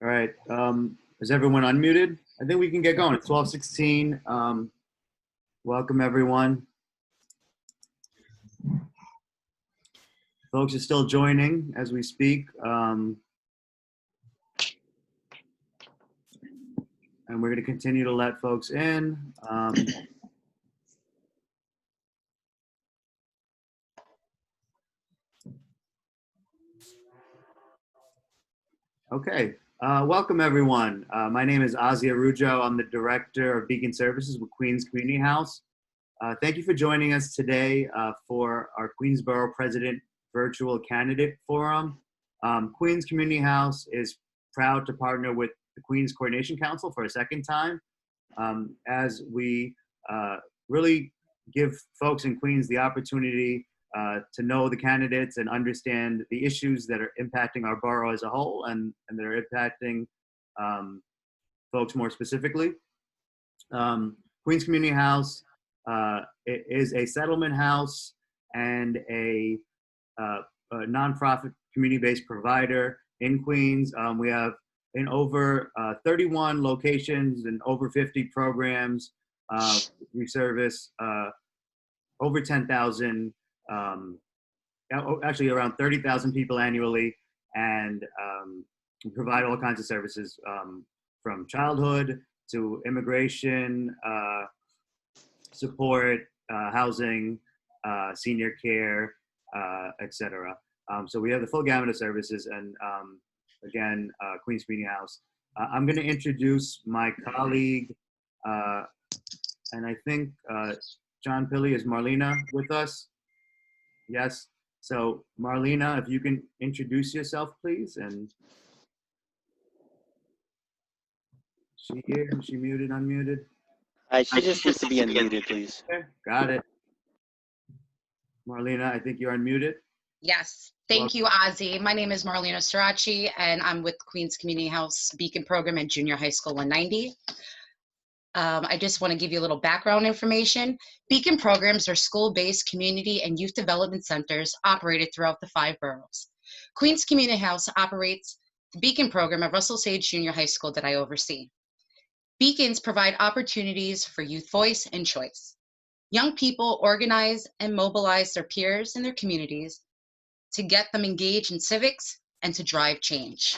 All right. Is everyone unmuted? I think we can get going. It's 12:16. Welcome, everyone. Folks are still joining as we speak. And we're going to continue to let folks in. Okay. Welcome, everyone. My name is Ozzy Arujo. I'm the Director of Beacon Services with Queens Community House. Thank you for joining us today for our Queens Borough President Virtual Candidate Forum. Queens Community House is proud to partner with the Queens Coordination Council for a second time as we really give folks in Queens the opportunity to know the candidates and understand the issues that are impacting our borough as a whole and that are impacting folks more specifically. Queens Community House is a settlement house and a nonprofit community-based provider in Queens. We have in over 31 locations and over 50 programs. We service over 10,000 actually around 30,000 people annually, and we provide all kinds of services from childhood to immigration, support, housing, senior care, etc. So we have the full gamut of services, and again, Queens Community House. I'm going to introduce my colleague, and I think John Pilley is Marlena with us. Yes. So Marlena, if you can introduce yourself, please. And she here? Is she muted, unmuted? She just needs to be unmuted, please. Okay, got it. Marlena, I think you're unmuted. Yes. Thank you, Ozzy. My name is Marlena Sirachi, and I'm with Queens Community House Beacon Program at Junior High School 190. I just want to give you a little background information. Beacon programs are school-based community and youth development centers operated throughout the 5 boroughs. Queens Community House operates the Beacon program at Russell Sage Junior High School that I oversee. Beacons provide opportunities for youth voice and choice. Young people organize and mobilize their peers in their communities to get them engaged in civics and to drive change.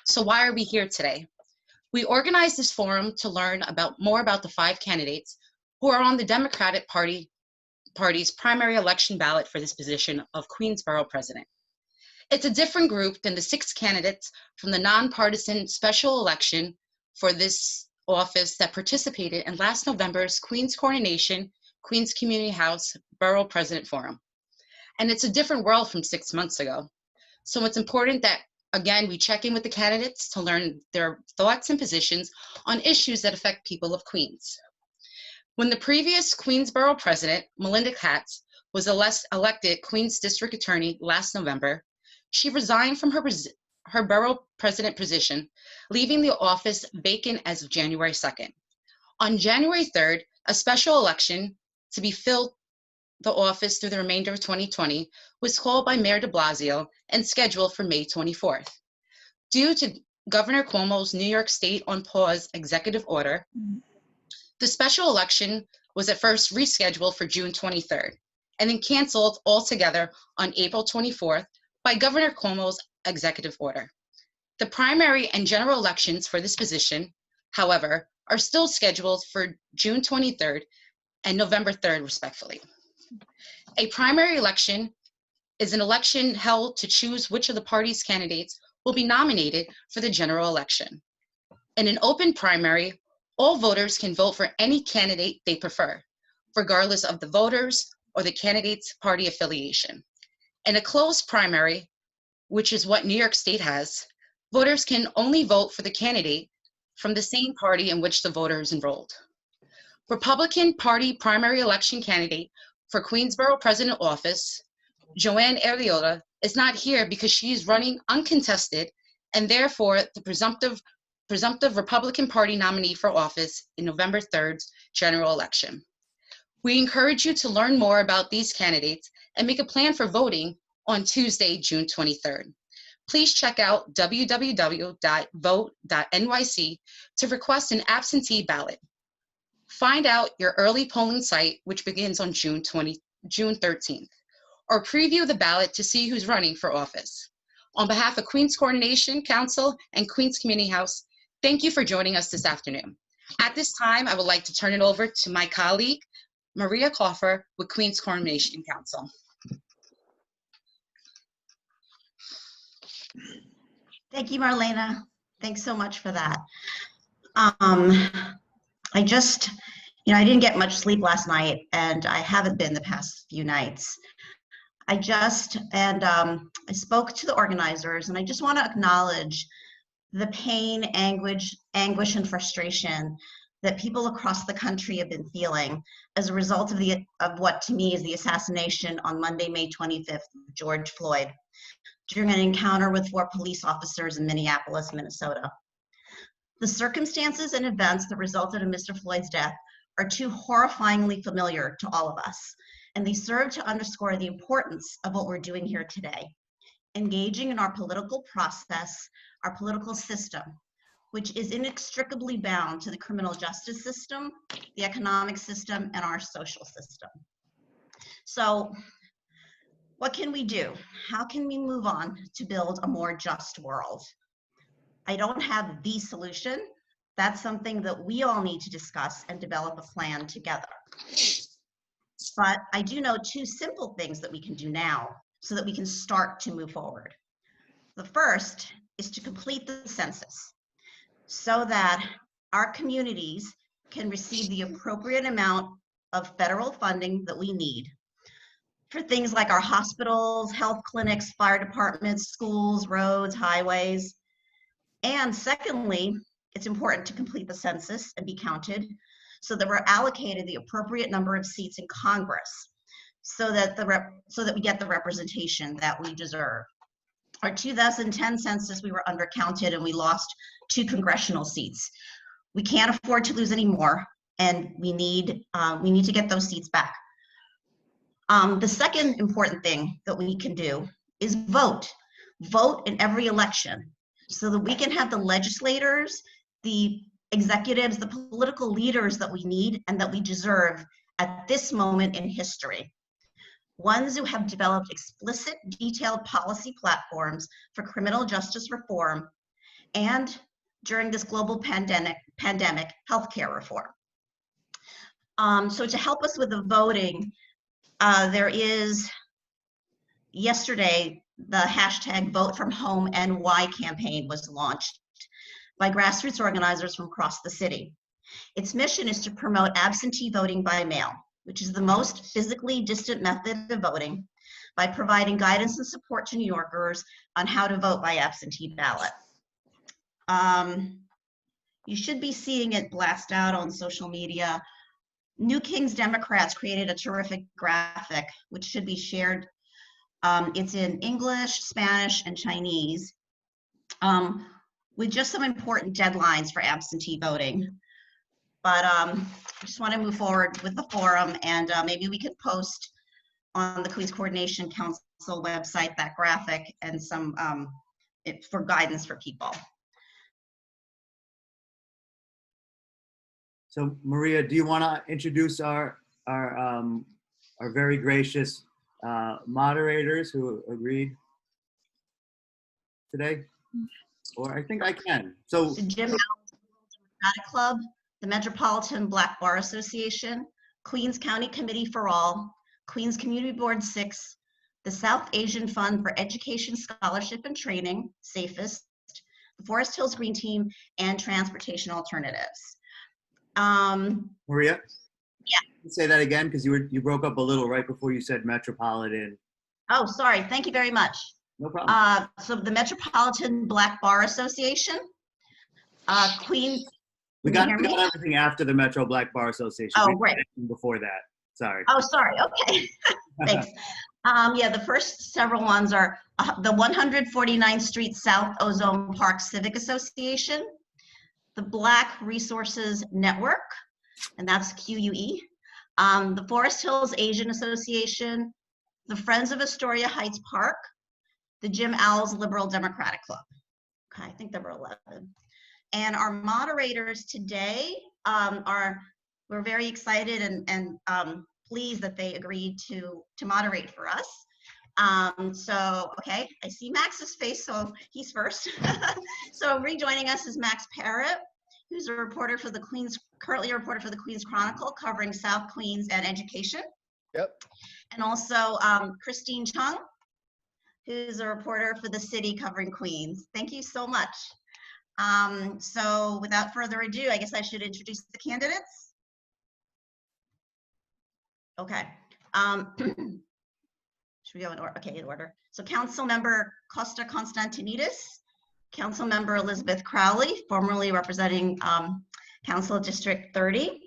So why are we here today? We organized this forum to learn more about the 5 candidates who are on the Democratic Party's primary election ballot for this position of Queens Borough President. It's a different group than the 6 candidates from the non-partisan special election for this office that participated in last November's Queens Coordination, Queens Community House Borough President Forum. And it's a different world from 6 months ago. So it's important that again, we check in with the candidates to learn their thoughts and positions on issues that affect people of Queens. When the previous Queens Borough President, Melinda Katz, was elected Queens District Attorney last November, she resigned from her Borough President position, leaving the office vacant as of January 2nd. On January 3rd, a special election to be filled the office through the remainder of 2020 was called by Mayor de Blasio and scheduled for May 24th. Due to Governor Cuomo's New York State on pause executive order, the special election was at first rescheduled for June 23rd and then canceled altogether on April 24th by Governor Cuomo's executive order. The primary and general elections for this position, however, are still scheduled for June 23rd and November 3rd, respectively. A primary election is an election held to choose which of the party's candidates will be nominated for the general election. In an open primary, all voters can vote for any candidate they prefer, regardless of the voters or the candidate's party affiliation. In a closed primary, which is what New York State has, voters can only vote for the candidate from the same party in which the voter is enrolled. Republican Party primary election candidate for Queens Borough President office, Joanne Arriola, is not here because she is running uncontested and therefore the presumptive Republican Party nominee for office in November 3rd's general election. We encourage you to learn more about these candidates and make a plan for voting on Tuesday, June 23rd. please check out www.vote.nyc to request an absentee ballot. Find out your early polling site, which begins on June 13th, or preview the ballot to see who's running for office. On behalf of Queens Coordination Council and Queens Community House, thank you for joining us this afternoon. At this time, I would like to turn it over to my colleague, Maria Coffer with Queens Coordination Council. Thank you, Marlena. Thanks so much for that. I didn't get much sleep last night, and I haven't been the past few nights. I spoke to the organizers, and I just want to acknowledge the pain, anguish, and frustration that people across the country have been feeling as a result of what to me is the assassination on Monday, May 25th, of George Floyd, during an encounter with 4 police officers in Minneapolis, Minnesota. The circumstances and events that resulted in Mr. Floyd's death are too horrifyingly familiar to all of us, and they serve to underscore the importance of what we're doing here today, engaging in our political process, our political system, which is inextricably bound to the criminal justice system, the economic system, and our social system. So, what can we do? How can we move on to build a more just world? I don't have the solution. That's something that we all need to discuss and develop a plan together. But I do know 2 simple things that we can do now so that we can start to move forward. The first is to complete the census so that our communities can receive the appropriate amount of federal funding that we need for things like our hospitals, health clinics, fire departments, schools, roads, highways. And secondly, it's important to complete the census and be counted so that we're allocated the appropriate number of seats in Congress so that we get the representation that we deserve. Our 2010 census, we were undercounted and we lost 2 congressional seats. We can't afford to lose any more, and we need to get those seats back. The second important thing that we can do is vote. Vote in every election so that we can have the legislators, the executives, the political leaders that we need and that we deserve at this moment in history. Ones who have developed explicit, detailed policy platforms for criminal justice reform and, during this global pandemic, healthcare reform. So to help us with the voting, yesterday, the hashtag Vote From Home NY campaign was launched by grassroots organizers from across the city. Its mission is to promote absentee voting by mail, which is the most physically distant method of voting, by providing guidance and support to New Yorkers on how to vote by absentee ballot. You should be seeing it blast out on social media. New King's Democrats created a terrific graphic, which should be shared. It's in English, Spanish, and Chinese, with just some important deadlines for absentee voting. But I just want to move forward with the forum, and maybe we could post on the Queens Coordination Council website that graphic and some for guidance for people. So Maria, do you want to introduce our very gracious moderators who agreed today? Or I think I can. So The Jim Democratic Club, the Metropolitan Black Bar Association, Queens County Committee for All, Queens Community Board 6, the South Asian Fund for Education, Scholarship, and Training, SAFEST, the Forest Hills Green Team, and Transportation Alternatives. Maria? Yeah. Say that again, because you broke up a little right before you said Metropolitan. Oh, sorry. Thank you very much. No problem. So the Metropolitan Black Bar Association, Queens. We got everything after the Metro Black Bar Association. Oh, right. Before that. Sorry. Oh, sorry. Okay. Thanks. Yeah, the first several ones are the 149th Street South Ozone Park Civic Association, the Black Resources Network, and that's QUE, the Forest Hills Asian Association, the Friends of Astoria Heights Park, the Jim Owls Liberal Democratic Club. Okay, I think there were 11. And our moderators today we're very excited and pleased that they agreed to moderate for us. So, okay, I see Max's face, so he's first. So rejoining us is Max Parrott, who's a reporter for the currently a reporter for the Queens Chronicle, covering South Queens and education. Yep. And also Christine Chung, who's a reporter for the city covering Queens. Thank you so much. So without further ado, I guess I should introduce the candidates. Okay. Should we go in order? Okay, in order. So Council Member Costa Constantinidis, Council Member Elizabeth Crowley, formerly representing Council District 30.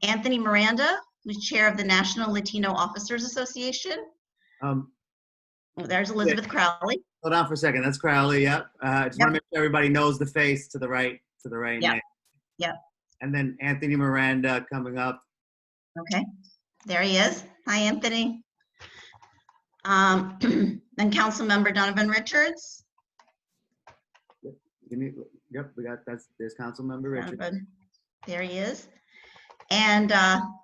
Anthony Miranda, who's chair of the National Latino Officers Association. There's Elizabeth Crowley. Hold on for a second. That's Crowley. Yep. Just want to make sure everybody knows the face to the right name. Yep. And then Anthony Miranda coming up. Okay. There he is. Hi, Anthony. Then Council Member Donovan Richards. Yep. We got there's Council Member Richards. Donovan. There he is. And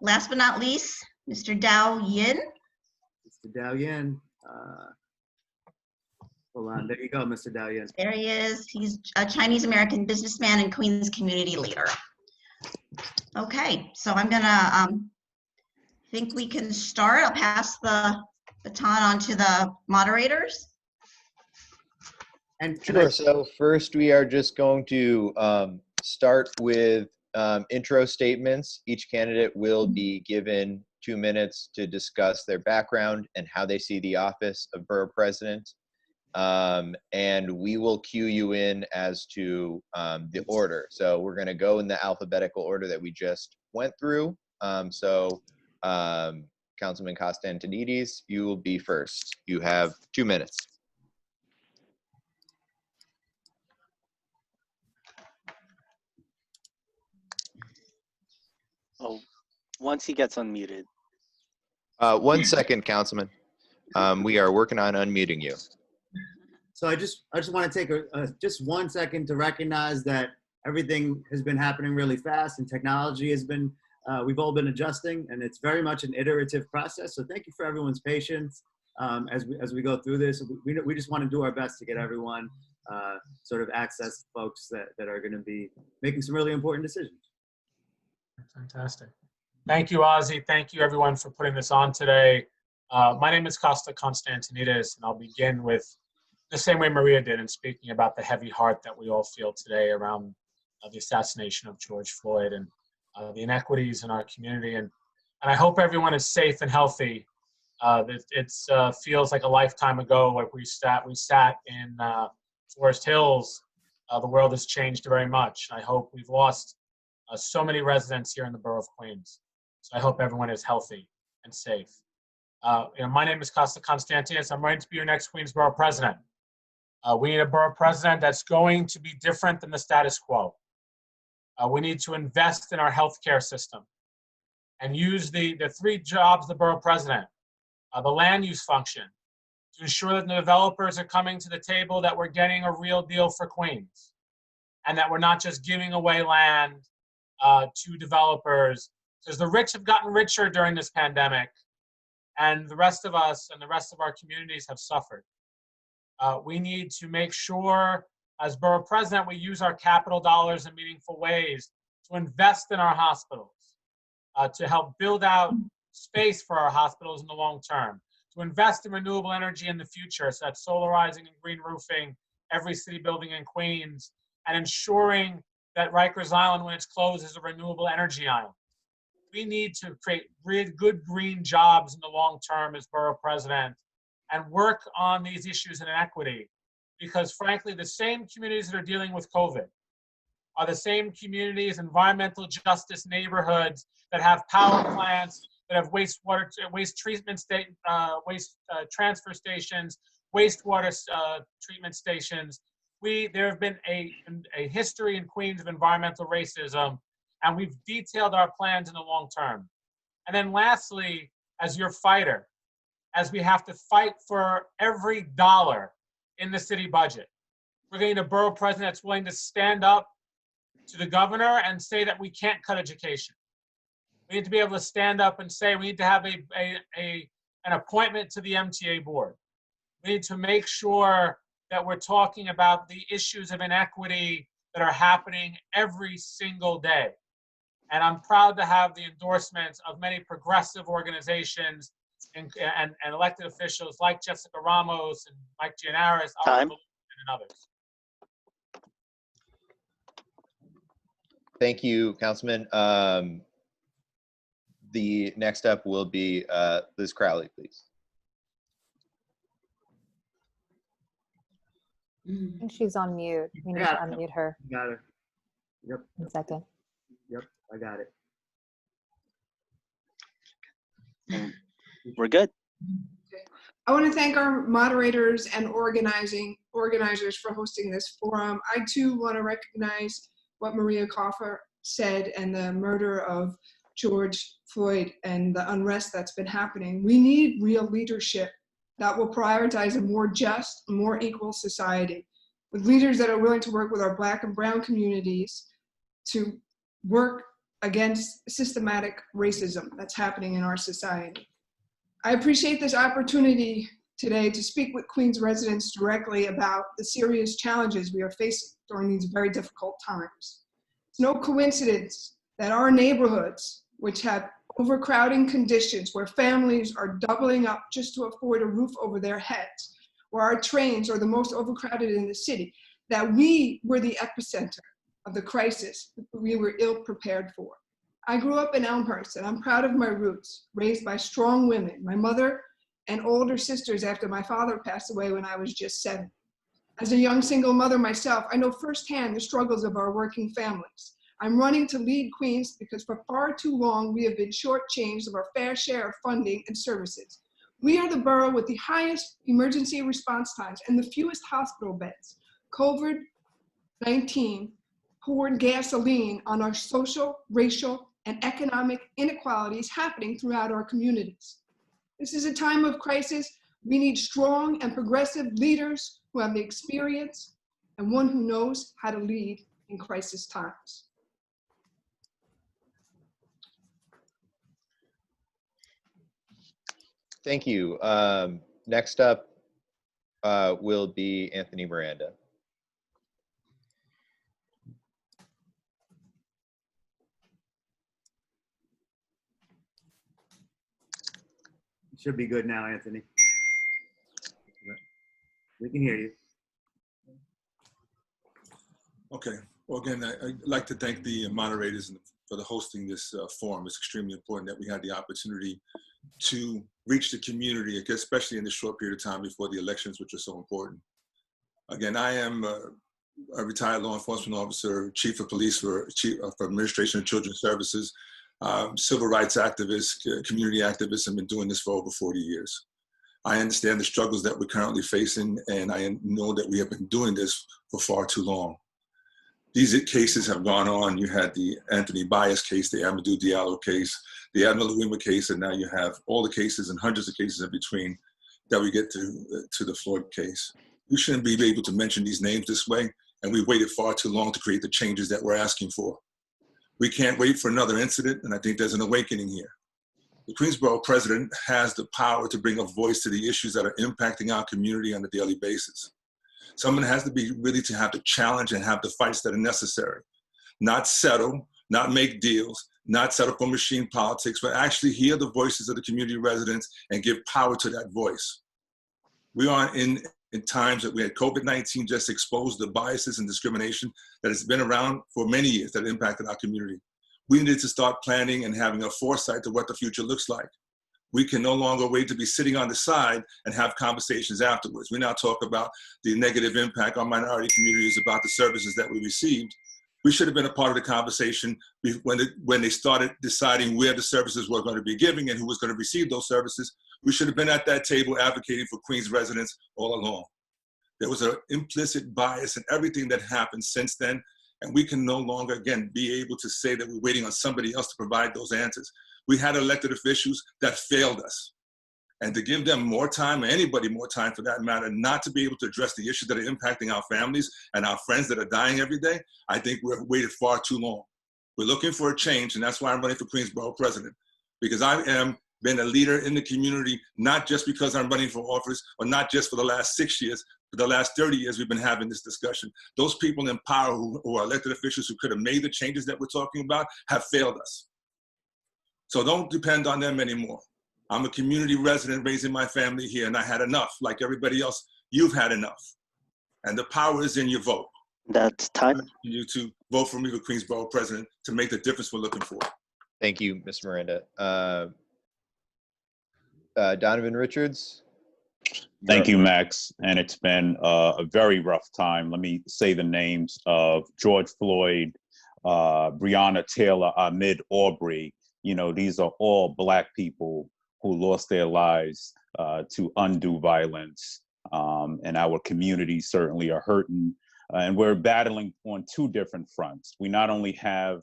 last but not least, Mr. Dao Yin. Mr. Dao Yin. Hold on, there you go, Mr. Dao Yin. There he is. He's a Chinese-American businessman and Queens community leader. Okay, so I'm gonna think we can start. I'll pass the baton on to the moderators. Sure. So first, we are just going to start with intro statements. Each candidate will be given 2 minutes to discuss their background and how they see the office of Borough President. And we will cue you in as to the order. So we're going to go in the alphabetical order that we just went through. Councilman Constantinidis, you will be first. You have 2 minutes. Oh, once he gets unmuted. 1 second, Councilman. We are working on unmuting you. So I just want to take just 1 second to recognize that everything has been happening really fast and technology has been, we've all been adjusting, and it's very much an iterative process. So thank you for everyone's patience as we go through this. We just want to do our best to get everyone sort of access folks that are going to be making some really important decisions. Fantastic. Thank you, Ozzy. Thank you, everyone, for putting this on today. My name is Costa Constantinidis, and I'll begin with the same way Maria did in speaking about the heavy heart that we all feel today around the assassination of George Floyd and the inequities in our community. And I hope everyone is safe and healthy. It feels like a lifetime ago, like we sat in Forest Hills. The world has changed very much. I hope we've lost so many residents here in the borough of Queens. So I hope everyone is healthy and safe. My name is Costa Constantinidis. I'm ready to be your next Queens Borough President. We need a borough president that's going to be different than the status quo. We need to invest in our healthcare system and use the 3 jobs of the borough president, the land use function, to ensure that the developers are coming to the table, that we're getting a real deal for Queens, and that we're not just giving away land to developers, because the rich have gotten richer during this pandemic, and the rest of us and the rest of our communities have suffered. We need to make sure, as borough president, we use our capital dollars in meaningful ways to invest in our hospitals, to help build out space for our hospitals in the long term, to invest in renewable energy in the future, so that's solarizing and green roofing every city building in Queens, and ensuring that Rikers Island, when it's closed, is a renewable energy island. We need to create good green jobs in the long term as borough president and work on these issues in inequity, because frankly, the same communities that are dealing with COVID are the same communities, environmental justice neighborhoods that have power plants, that have waste transfer stations, wastewater treatment stations. There have been a history in Queens of environmental racism, and we've detailed our plans in the long term. And then lastly, as your fighter, as we have to fight for every dollar in the city budget. We're getting a borough president that's willing to stand up to the governor and say that we can't cut education. We need to be able to stand up and say we need to have an appointment to the MTA board. We need to make sure that we're talking about the issues of inequity that are happening every single day. And I'm proud to have the endorsements of many progressive organizations and elected officials like Jessica Ramos and Mike Gianaris, Time. and others. Thank you, Councilman. The next up will be Liz Crowley, please. I think she's on mute. We need to unmute her. Got it. Yep. 1 second. Yep. I got it. We're good. I want to thank our moderators and organizers for hosting this forum. I too want to recognize what Maria Coffer said and the murder of George Floyd and the unrest that's been happening. We need real leadership that will prioritize a more just, more equal society, with leaders that are willing to work with our Black and Brown communities to work against systematic racism that's happening in our society. I appreciate this opportunity today to speak with Queens residents directly about the serious challenges we are facing during these very difficult times. It's no coincidence that our neighborhoods, which have overcrowding conditions, where families are doubling up just to afford a roof over their heads, where our trains are the most overcrowded in the city, that we were the epicenter of the crisis we were ill prepared for. I grew up in Elmhurst, and I'm proud of my roots, raised by strong women, my mother and older sisters after my father passed away when I was just 7. As a young single mother myself, I know firsthand the struggles of our working families. I'm running to lead Queens because for far too long we have been shortchanged of our fair share of funding and services. We are the borough with the highest emergency response times and the fewest hospital beds. COVID-19 poured gasoline on our social, racial, and economic inequalities happening throughout our communities. This is a time of crisis. We need strong and progressive leaders who have the experience and one who knows how to lead in crisis times. Thank you. Next up will be Anthony Miranda. You should be good now, Anthony. We can hear you. Okay. Well, again, I'd like to thank the moderators for the hosting this forum. It's extremely important that we had the opportunity to reach the community, especially in this short period of time before the elections, which are so important. Again, I am a retired law enforcement officer, chief of police for Administration of Children's Services, civil rights activist, community activist, and been doing this for over 40 years. I understand the struggles that we're currently facing, and I know that we have been doing this for far too long. These cases have gone on. You had the Anthony Bias case, the Amadou Diallo case, the Admiral Louima case, and now you have all the cases and hundreds of cases in between that we get to the Floyd case. We shouldn't be able to mention these names this way, and we waited far too long to create the changes that we're asking for. We can't wait for another incident, and I think there's an awakening here. The Queens Borough President has the power to bring a voice to the issues that are impacting our community on a daily basis. Someone has to be really to have the challenge and have the fights that are necessary. Not settle, not make deals, not settle for machine politics, but actually hear the voices of the community residents and give power to that voice. We are in times that we had COVID-19 just exposed the biases and discrimination that has been around for many years that impacted our community. We needed to start planning and having a foresight to what the future looks like. We can no longer wait to be sitting on the side and have conversations afterwards. We now talk about the negative impact on minority communities, about the services that we received. We should have been a part of the conversation when they started deciding where the services were going to be giving and who was going to receive those services. We should have been at that table advocating for Queens residents all along. There was an implicit bias in everything that happened since then, and we can no longer, again, be able to say that we're waiting on somebody else to provide those answers. We had elected officials that failed us. and to give them more time, or anybody more time for that matter, not to be able to address the issues that are impacting our families and our friends that are dying every day, I think we've waited far too long. We're looking for a change, and that's why I'm running for Queens Borough President, because I am been a leader in the community, not just because I'm running for office, or not just for the last 6 years, for the last 30 years we've been having this discussion. Those people in power who are elected officials who could have made the changes that we're talking about have failed us. So don't depend on them anymore. I'm a community resident raising my family here, and I had enough. Like everybody else, you've had enough. And the power is in your vote. That's time. You to vote for me for Queens Borough President to make the difference we're looking for. Thank you, Ms. Miranda. Donovan Richards. Thank you, Max. And it's been a very rough time. Let me say the names of George Floyd, Breonna Taylor, Ahmaud Arbery. You know, these are all Black people who lost their lives to undue violence. And our communities certainly are hurting. And we're battling on two different fronts. We not only have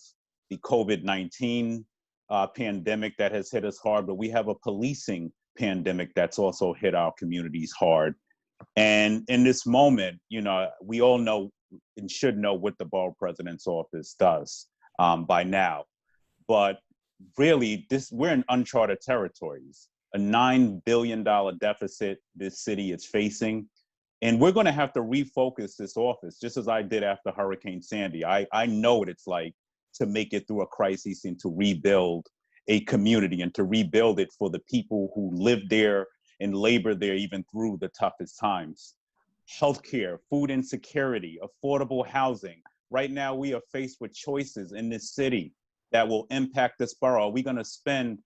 the COVID-19 pandemic that has hit us hard, but we have a policing pandemic that's also hit our communities hard. And in this moment, you know, we all know and should know what the Borough President's office does by now. But really, we're in uncharted territories. A $9 billion deficit this city is facing. And we're going to have to refocus this office, just as I did after Hurricane Sandy. I know what it's like to make it through a crisis and to rebuild a community and to rebuild it for the people who live there and labor there even through the toughest times. Healthcare, food insecurity, affordable housing. Right now, we are faced with choices in this city that will impact this borough. Are we going to spend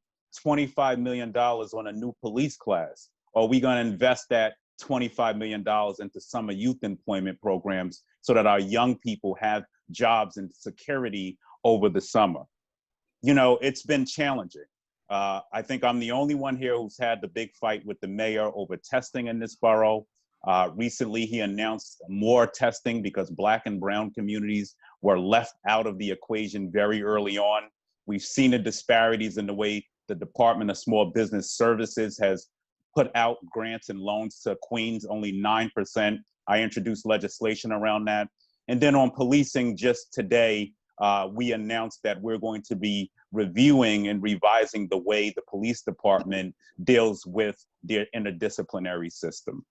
$25 million on a new police class? Or are we going to invest that $25 million into summer youth employment programs so that our young people have jobs and security over the summer? You know, it's been challenging. I think I'm the only one here who's had the big fight with the mayor over testing in this borough. Recently, he announced more testing because Black and brown communities were left out of the equation very early on. We've seen the disparities in the way the Department of Small Business Services has put out grants and loans to Queens, only 9%. I introduced legislation around that. And then on policing, just today, we announced that we're going to be reviewing and revising the way the police department deals with their interdisciplinary system.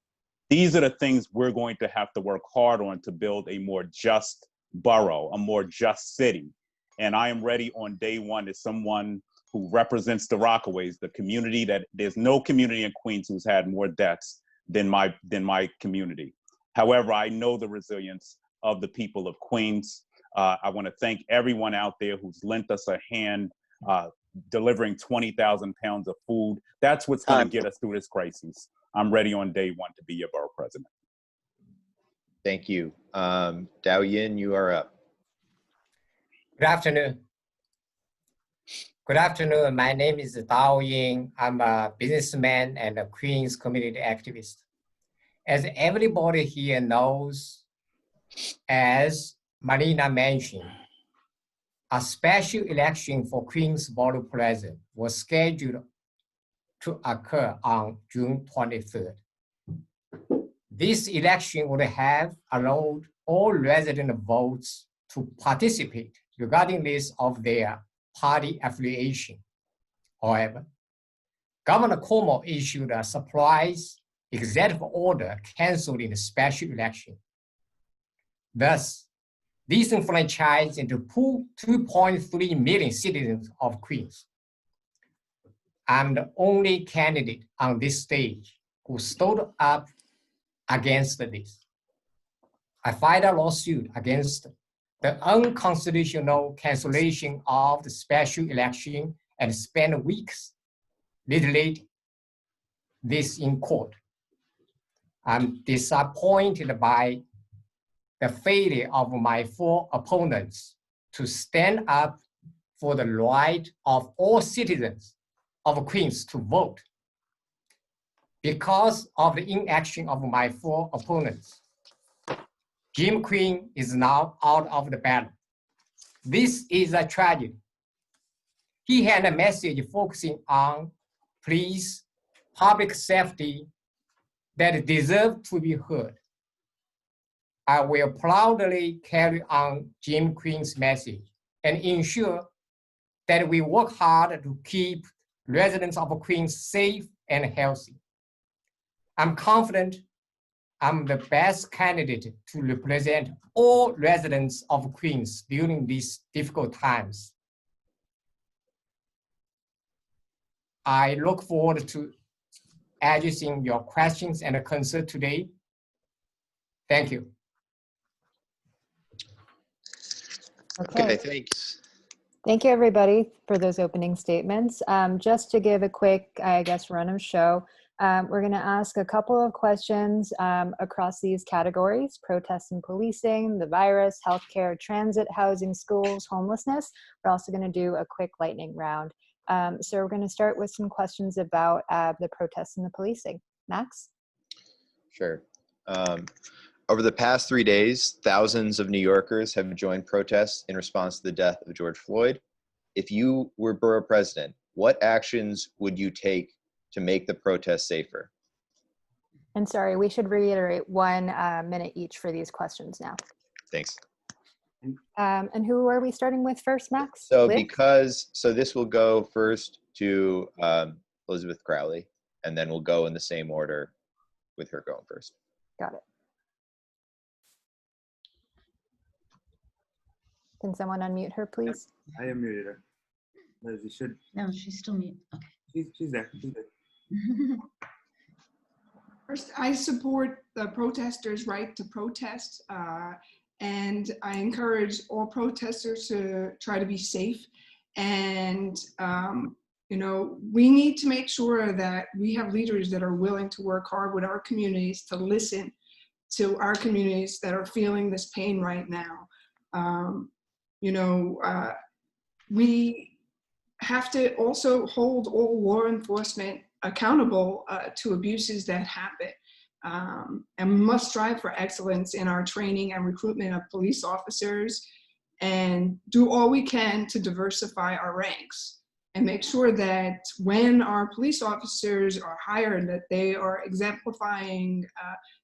These are the things we're going to have to work hard on to build a more just borough, a more just city. And I am ready on day one as someone who represents the Rockaways, the community that there's no community in Queens who's had more deaths than my community. However, I know the resilience of the people of Queens. I want to thank everyone out there who's lent us a hand delivering 20,000 pounds of food. That's what's going to get us through this crisis. I'm ready on day one to be your borough president. Thank you. Dao Yin, you are up. Good afternoon. Good afternoon. My name is Dao Yin. I'm a businessman and a Queens community activist. As everybody here knows, as Marina mentioned, a special election for Queens Borough President was scheduled to occur on June 23rd. This election would have allowed all resident votes to participate regardless of their party affiliation. However, Governor Cuomo issued a surprise executive order canceling the special election. Thus, disenfranchised into 2.3 million citizens of Queens. I'm the only candidate on this stage who stood up against this. I filed a lawsuit against the unconstitutional cancellation of the special election and spent weeks litigating this in court. I'm disappointed by the failure of my four opponents to stand up for the right of all citizens of Queens to vote. Because of the inaction of my four opponents, Jim Quinn is now out of the ballot. This is a tragedy. He had a message focusing on police public safety that deserve to be heard. I will proudly carry on Jim Queen's message and ensure that we work hard to keep residents of Queens safe and healthy. I'm confident I'm the best candidate to represent all residents of Queens during these difficult times. I look forward to addressing your questions and concerns today. Thank you. Okay, thanks. Thank you, everybody, for those opening statements. Just to give a quick, I guess, run of show, we're going to ask a couple of questions across these categories: protests and policing, the virus, healthcare, transit, housing, schools, homelessness. We're also going to do a quick lightning round. So we're going to start with some questions about the protests and the policing. Max? Sure. Over the past 3 days, thousands of New Yorkers have joined protests in response to the death of George Floyd. If you were borough president, what actions would you take to make the protest safer? And sorry, we should reiterate 1 minute each for these questions now. Thanks. And who are we starting with first, Max? So Liz? so this will go first to Elizabeth Crowley, and then we'll go in the same order with her going first. Got it. Can someone unmute her, please? I unmuted her. Liz, you should. No, she's still mute. Okay. She's there. She's there. First, I support the protesters' right to protest, and I encourage all protesters to try to be safe. And, you know, we need to make sure that we have leaders that are willing to work hard with our communities, to listen to our communities that are feeling this pain right now. You know, we have to also hold all law enforcement accountable to abuses that happen, and must strive for excellence in our training and recruitment of police officers, and do all we can to diversify our ranks and make sure that when our police officers are hired, that they are exemplifying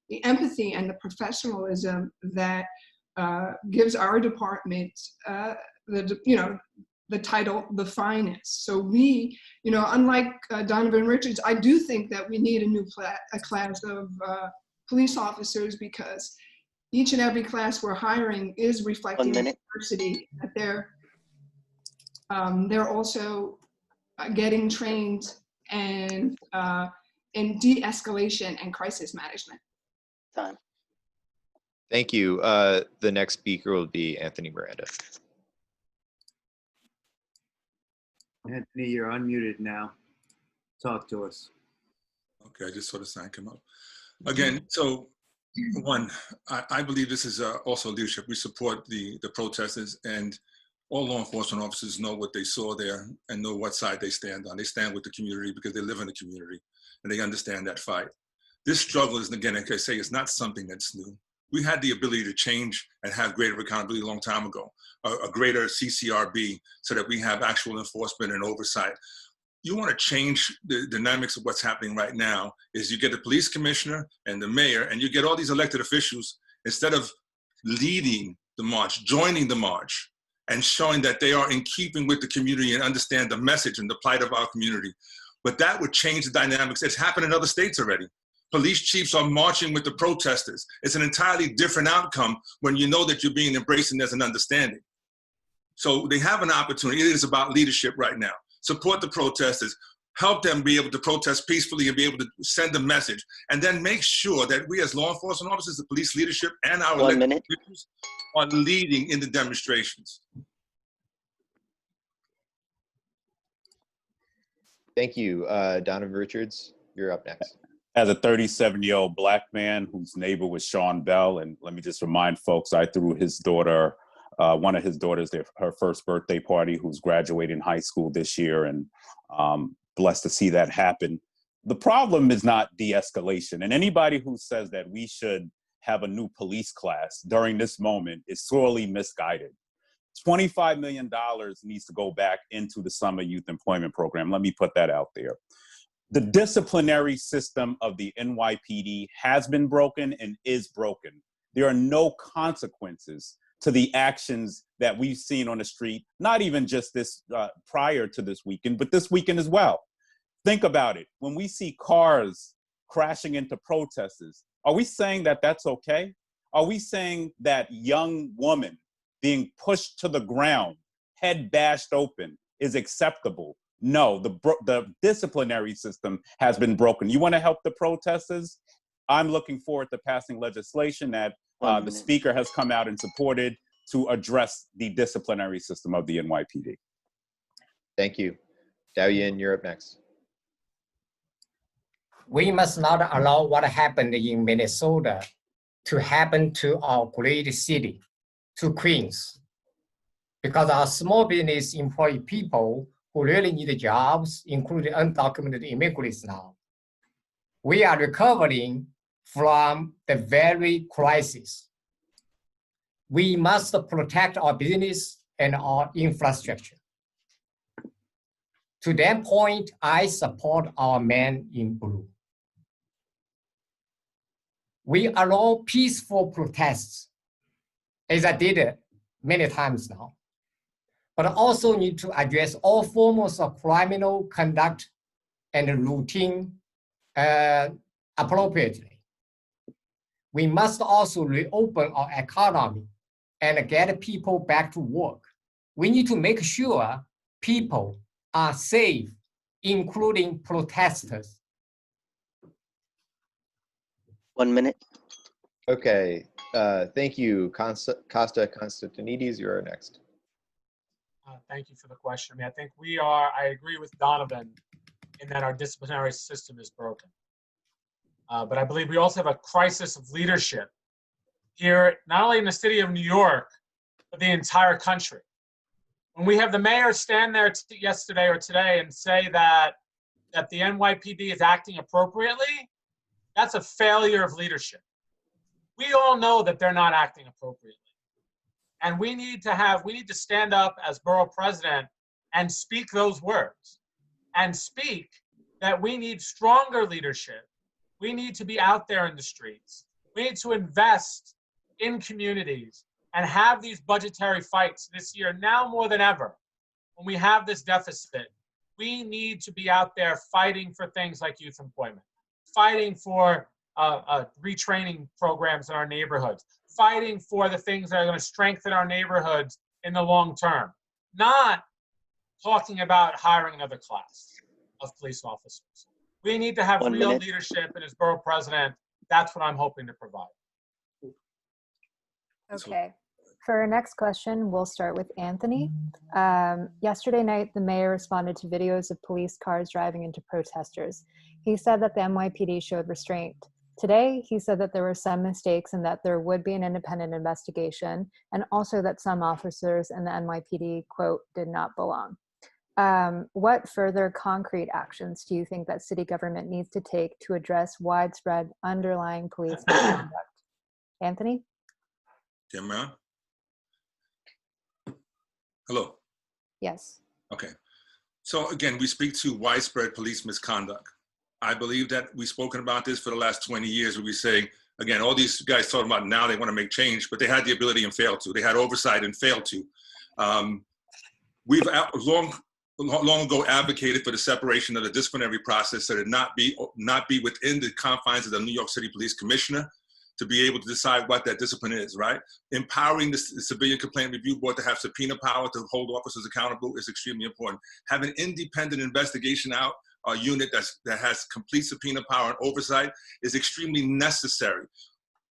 the empathy and the professionalism that gives our department the title, the finest. So we, you know, unlike Donovan Richards, I do think that we need a new class of police officers, because each and every class we're hiring is reflecting diversity. That they're also getting trained and in de-escalation and crisis management. Time. Thank you. The next speaker will be Anthony Miranda. Anthony, you're unmuted now. Talk to us. Okay, I just saw the sign come up. Again, so one, I believe this is also leadership. We support the protesters, and all law enforcement officers know what they saw there and know what side they stand on. They stand with the community because they live in the community and they understand that fight. This struggle is, again, like I say, it's not something that's new. We had the ability to change and have greater accountability a long time ago, a greater CCRB, so that we have actual enforcement and oversight. You want to change the dynamics of what's happening right now is you get the police commissioner and the mayor, and you get all these elected officials, instead of leading the march, joining the march, and showing that they are in keeping with the community and understand the message and the plight of our community. But that would change the dynamics. It's happened in other states already. Police chiefs are marching with the protesters. It's an entirely different outcome when you know that you're being embraced and there's an understanding. So they have an opportunity. It is about leadership right now. Support the protesters, help them be able to protest peacefully and be able to send a message, and then make sure that we as law enforcement officers, the police leadership, and our elected officials are leading in the demonstrations. Thank you. Donovan Richards, you're up next. As a 37-year-old Black man whose neighbor was Sean Bell, and let me just remind folks, I threw his daughter, one of his daughters, her first birthday party, who's graduating high school this year, and blessed to see that happen. The problem is not de-escalation, and anybody who says that we should have a new police class during this moment is sorely misguided. $25 million needs to go back into the summer youth employment program. Let me put that out there. The disciplinary system of the NYPD has been broken and is broken. There are no consequences to the actions that we've seen on the street, not even just this prior to this weekend, but this weekend as well. Think about it. When we see cars crashing into protesters, are we saying that that's okay? Are we saying that young woman being pushed to the ground, head bashed open, is acceptable? No, the disciplinary system has been broken. You want to help the protesters? I'm looking forward to passing legislation that the speaker has come out and supported to address the disciplinary system of the NYPD. Thank you. Dao-Yin, you're up next. We must not allow what happened in Minnesota to happen to our great city, to Queens, because our small business employ people who really need jobs, including undocumented immigrants now. We are recovering from the very crisis. We must protect our business and our infrastructure. To that point, I support our man in blue. We allow peaceful protests, as I did many times now, but also need to address all forms of criminal conduct and routine appropriately. We must also reopen our economy and get people back to work. We need to make sure people are safe, including protesters. 1 minute. Okay, thank you. Costa Constantinides, you're next. Thank you for the question. I think I agree with Donovan in that our disciplinary system is broken. But I believe we also have a crisis of leadership here, not only in the city of New York, but the entire country. When we have the mayor stand there yesterday or today and say that the NYPD is acting appropriately, that's a failure of leadership. We all know that they're not acting appropriately. And we need to stand up as borough president and speak those words and speak that we need stronger leadership. We need to be out there in the streets. We need to invest in communities and have these budgetary fights this year, now more than ever. When we have this deficit, we need to be out there fighting for things like youth employment, fighting for retraining programs in our neighborhoods, fighting for the things that are going to strengthen our neighborhoods in the long term, not talking about hiring another class of police officers. We need to have real leadership, and as borough president, that's what I'm hoping to provide. Okay. For our next question, we'll start with Anthony. Yesterday night, the mayor responded to videos of police cars driving into protesters. He said that the NYPD showed restraint. Today, he said that there were some mistakes and that there would be an independent investigation, and also that some officers in the NYPD, quote, did not belong. What further concrete actions do you think that city government needs to take to address widespread underlying police misconduct? Anthony? Cameron? Hello. Yes. Okay. So again, we speak to widespread police misconduct. I believe that we've spoken about this for the last 20 years where we say, again, all these guys talking about now they want to make change, but they had the ability and failed to. They had oversight and failed to. We've long ago advocated for the separation of the disciplinary process so that not be within the confines of the New York City Police Commissioner to be able to decide what that discipline is, right? Empowering the Civilian Complaint Review Board to have subpoena power to hold officers accountable is extremely important. Have an independent investigation unit that has complete subpoena power and oversight is extremely necessary.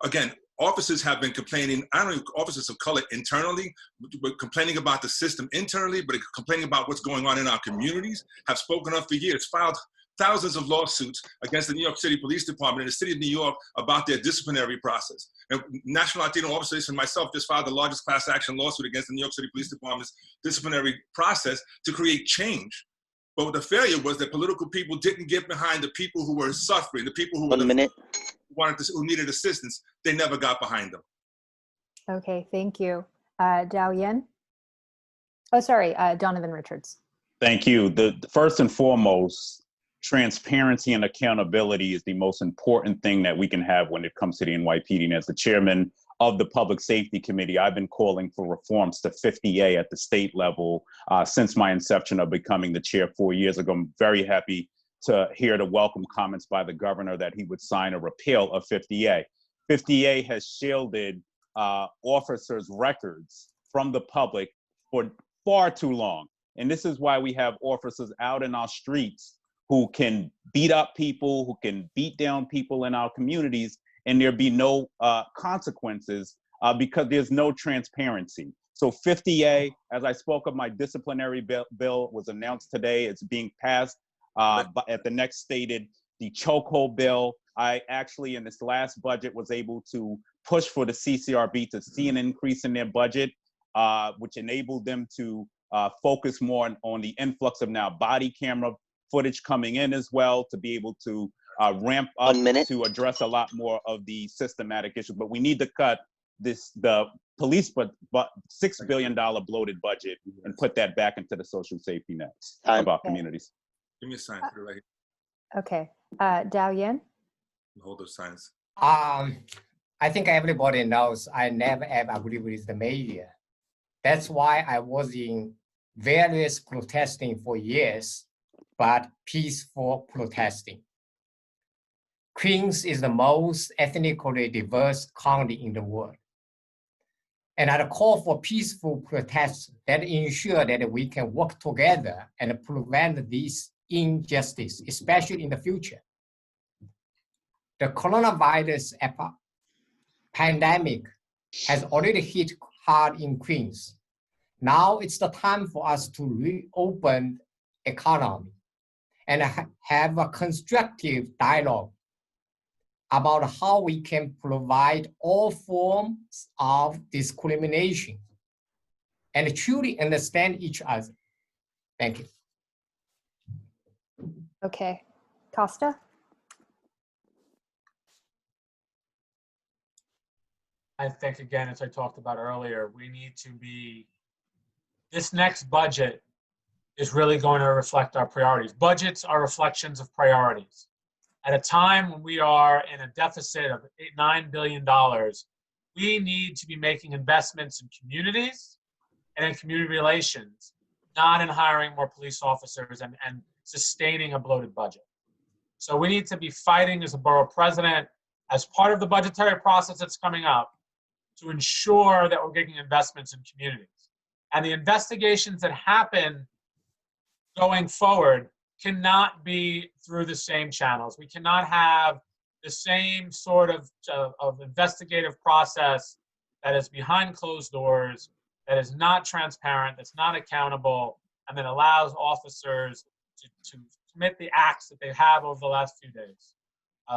Again, officers have been complaining, I don't know, officers of color internally, but complaining about the system internally, but complaining about what's going on in our communities, have spoken up for years, filed thousands of lawsuits against the New York City Police Department and the city of New York about their disciplinary process. And National Latino Officers and myself just filed the largest class action lawsuit against the New York City Police Department's disciplinary process to create change. But the failure was that political people didn't get behind the people who were suffering, the people who who needed assistance. They never got behind them. Okay, thank you. Dao-Yin? Oh, sorry, Donovan Richards. Thank you. The first and foremost, transparency and accountability is the most important thing that we can have when it comes to the NYPD. And as the chairman of the Public Safety Committee, I've been calling for reforms to 50A at the state level since my inception of becoming the chair 4 years ago. I'm very happy to hear the welcome comments by the governor that he would sign a repeal of 50A. 50A has shielded officers' records from the public for far too long. And this is why we have officers out in our streets who can beat up people, who can beat down people in our communities, and there be no consequences because there's no transparency. So 50A, as I spoke of, my disciplinary bill was announced today. It's being passed at the next stated, the chokehold bill. I actually, in this last budget, was able to push for the CCRB to see an increase in their budget, which enabled them to focus more on the influx of now body camera footage coming in as well, to be able to ramp up to address a lot more of the systematic issues. But we need to cut the police but $6 billion bloated budget and put that back into the social safety nets of our communities. Give me a sign for the right. Okay, Dao Yin. Hold those signs. I think everybody knows I never ever agree with the media. That's why I was in various protesting for years, but peaceful protesting. Queens is the most ethnically diverse county in the world. And I call for peaceful protests that ensure that we can work together and prevent this injustice, especially in the future. The coronavirus pandemic has already hit hard in Queens. Now it's the time for us to reopen economy and have a constructive dialogue about how we can provide all forms of discrimination and truly understand each other. Thank you. Okay, Costa. I think, again, as I talked about earlier, we need to be, this next budget is really going to reflect our priorities. Budgets are reflections of priorities. At a time when we are in a deficit of $9 billion, we need to be making investments in communities and in community relations, not in hiring more police officers and sustaining a bloated budget. So we need to be fighting as a borough president, as part of the budgetary process that's coming up, to ensure that we're getting investments in communities. And the investigations that happen going forward cannot be through the same channels. We cannot have the same sort of investigative process that is behind closed doors, that is not transparent, that's not accountable, and that allows officers to commit the acts that they have over the last few days.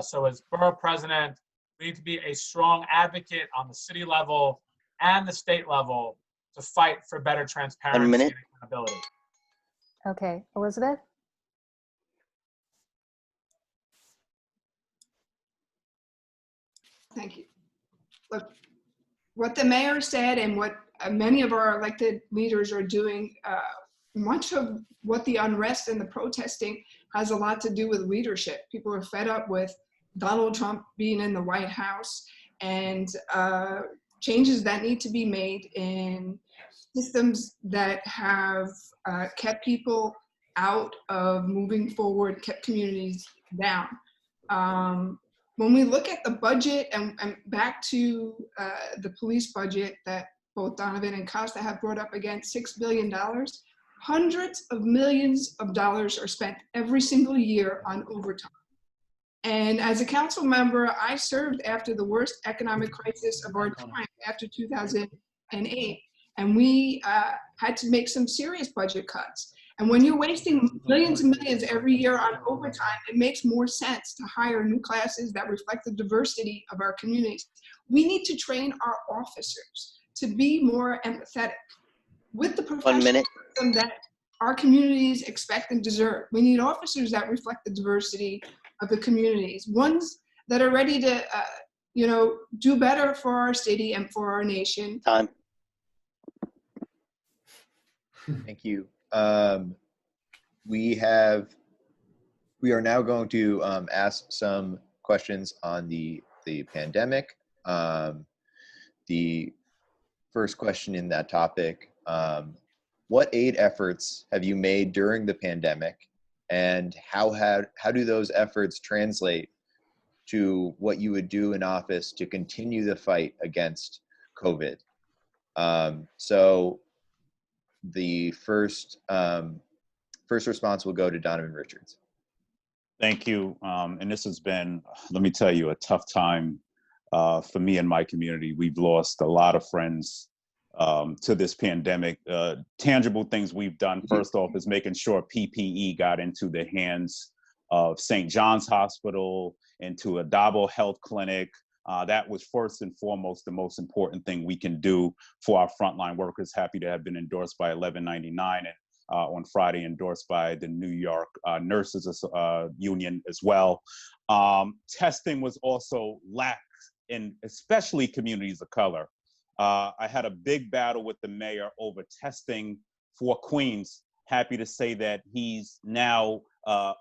So as borough president, we need to be a strong advocate on the city level and the state level to fight for better transparency and accountability. Okay, Elizabeth? Thank you. Look, what the mayor said and what many of our elected leaders are doing, much of what the unrest and the protesting has a lot to do with leadership. People are fed up with Donald Trump being in the White House, and changes that need to be made in systems that have kept people out of moving forward, kept communities down. When we look at the budget and back to the police budget that both Donovan and Costa have brought up again, $6 billion, hundreds of millions of dollars are spent every single year on overtime. And as a council member, I served after the worst economic crisis of our time, after 2008. And we had to make some serious budget cuts. And when you're wasting millions and millions every year on overtime, it makes more sense to hire new classes that reflect the diversity of our communities. We need to train our officers to be more empathetic with the professionalism that our communities expect and deserve. We need officers that reflect the diversity of the communities, ones that are ready to, do better for our city and for our nation. Time. Thank you. We have We are now going to ask some questions on the pandemic. The first question in that topic, what aid efforts have you made during the pandemic, and how do those efforts translate to what you would do in office to continue the fight against COVID? So the first response will go to Donovan Richards. Thank you. And this has been, let me tell you, a tough time for me and my community. We've lost a lot of friends to this pandemic. Tangible things we've done, first off, is making sure PPE got into the hands of St. John's Hospital, into a Dabo Health Clinic. That was first and foremost the most important thing we can do for our frontline workers. Happy to have been endorsed by 1199 and on Friday endorsed by the New York Nurses Union as well. Testing was also lax in especially communities of color. I had a big battle with the mayor over testing for Queens. Happy to say that he's now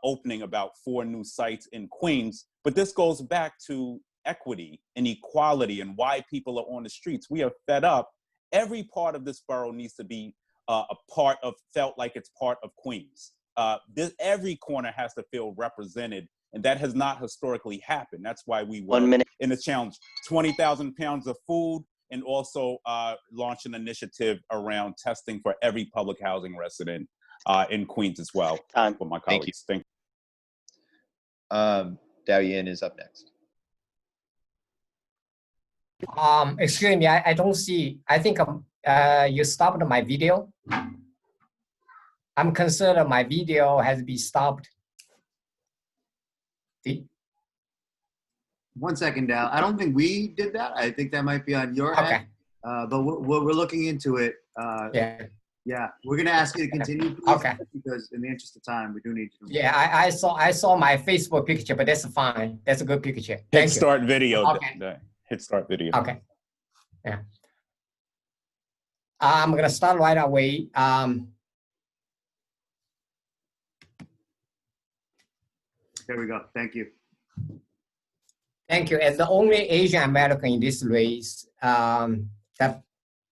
opening about 4 new sites in Queens. But this goes back to equity and equality and why people are on the streets. We are fed up. Every part of this borough needs to be felt like it's part of Queens. Every corner has to feel represented, and that has not historically happened. That's why we were in the challenge, 20,000 pounds of food, and also launch an initiative around testing for every public housing resident in Queens as well. For my colleagues. Thank you. Dao Yin is up next. Excuse me, I don't see, I think you stopped my video. I'm concerned my video has been stopped. One second, Dal. I don't think we did that. I think that might be on your end. But we're looking into it. Yeah, we're gonna ask you to continue, please, because in the interest of time, we do need to. Yeah, I saw my Facebook picture, but that's fine. That's a good picture. Thank you. Start video. Hit start video. Okay. Yeah. I'm gonna start right away. There we go. Thank you. Thank you. As the only Asian American in this race, the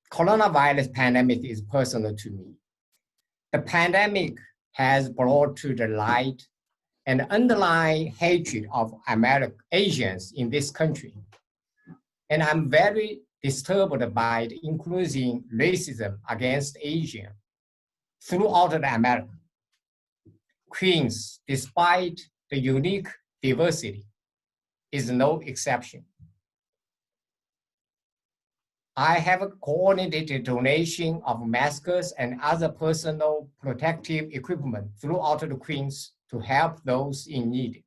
coronavirus pandemic is personal to me. The pandemic has brought to the light an underlying hatred of Asians in this country. And I'm very disturbed by the increasing racism against Asians throughout America. Queens, despite the unique diversity, is no exception. I have coordinated donation of masks and other personal protective equipment throughout the Queens to help those in need.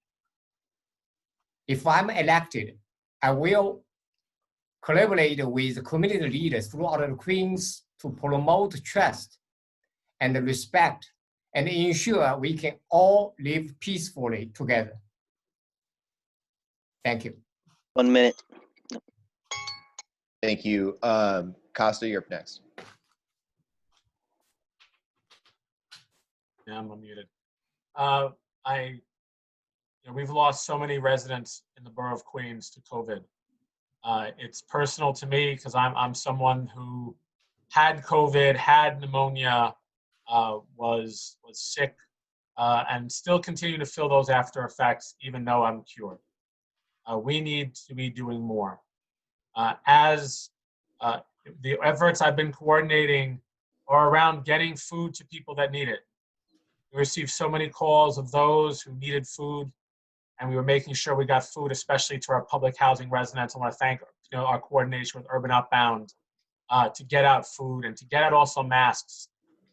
If I'm elected, I will collaborate with community leaders throughout the Queens to promote trust and respect and ensure we can all live peacefully together. Thank you. 1 minute. Thank you. Costa, you're up next. Yeah, I'm unmuted. We've lost so many residents in the borough of Queens to COVID. It's personal to me because I'm someone who had COVID, had pneumonia, was sick, and still continue to feel those after effects, even though I'm cured. We need to be doing more. As the efforts I've been coordinating are around getting food to people that need it. We received so many calls of those who needed food, and we were making sure we got food, especially to our public housing residents. I want to thank our coordination with Urban Outbound to get out food and to get out also masks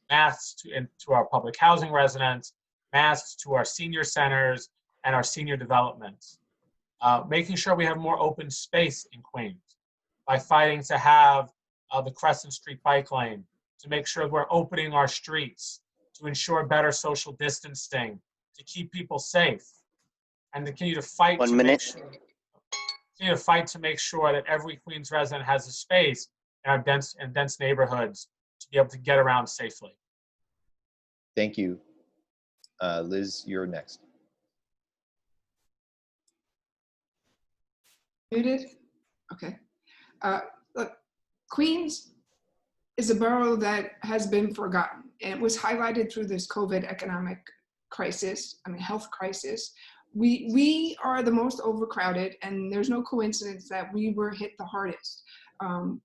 to our public housing residents, masks to our senior centers and our senior developments. Making sure we have more open space in Queens by fighting to have the Crescent Street bike lane, to make sure we're opening our streets, to ensure better social distancing, to keep people safe, and to continue to fight to make sure that every Queens resident has a space in our dense neighborhoods to be able to get around safely. Thank you. Liz, you're next. Muted? Okay. Look, Queens is a borough that has been forgotten. And it was highlighted through this COVID economic crisis, health crisis. We are the most overcrowded, and there's no coincidence that we were hit the hardest.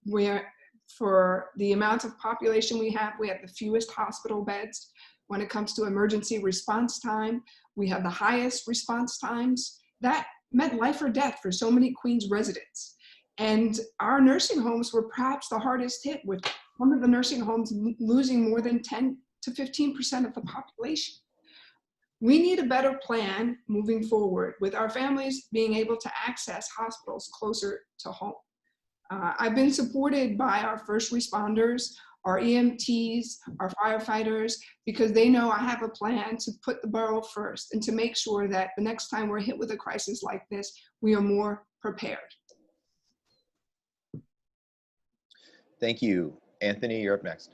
Where for the amount of population we have the fewest hospital beds. When it comes to emergency response time, we have the highest response times. That meant life or death for so many Queens residents. And our nursing homes were perhaps the hardest hit, with some of the nursing homes losing more than 10 to 15% of the population. We need a better plan moving forward, with our families being able to access hospitals closer to home. I've been supported by our first responders, our EMTs, our firefighters, because they know I have a plan to put the borough first and to make sure that the next time we're hit with a crisis like this, we are more prepared. Thank you. Anthony, you're up next.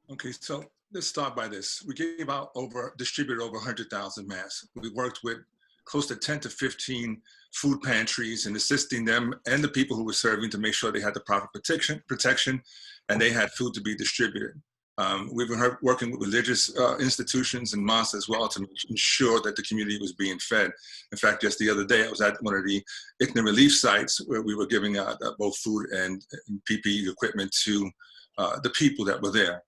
Okay, so let's start by this. We distributed over 100,000 masks. We worked with close to 10 to 15 food pantries and assisting them and the people who were serving to make sure they had the proper protection and they had food to be distributed. We've been working with religious institutions and mosques as well to ensure that the community was being fed. In fact, just the other day, I was at one of the ICNA relief sites where we were giving out both food and PPE equipment to the people that were there.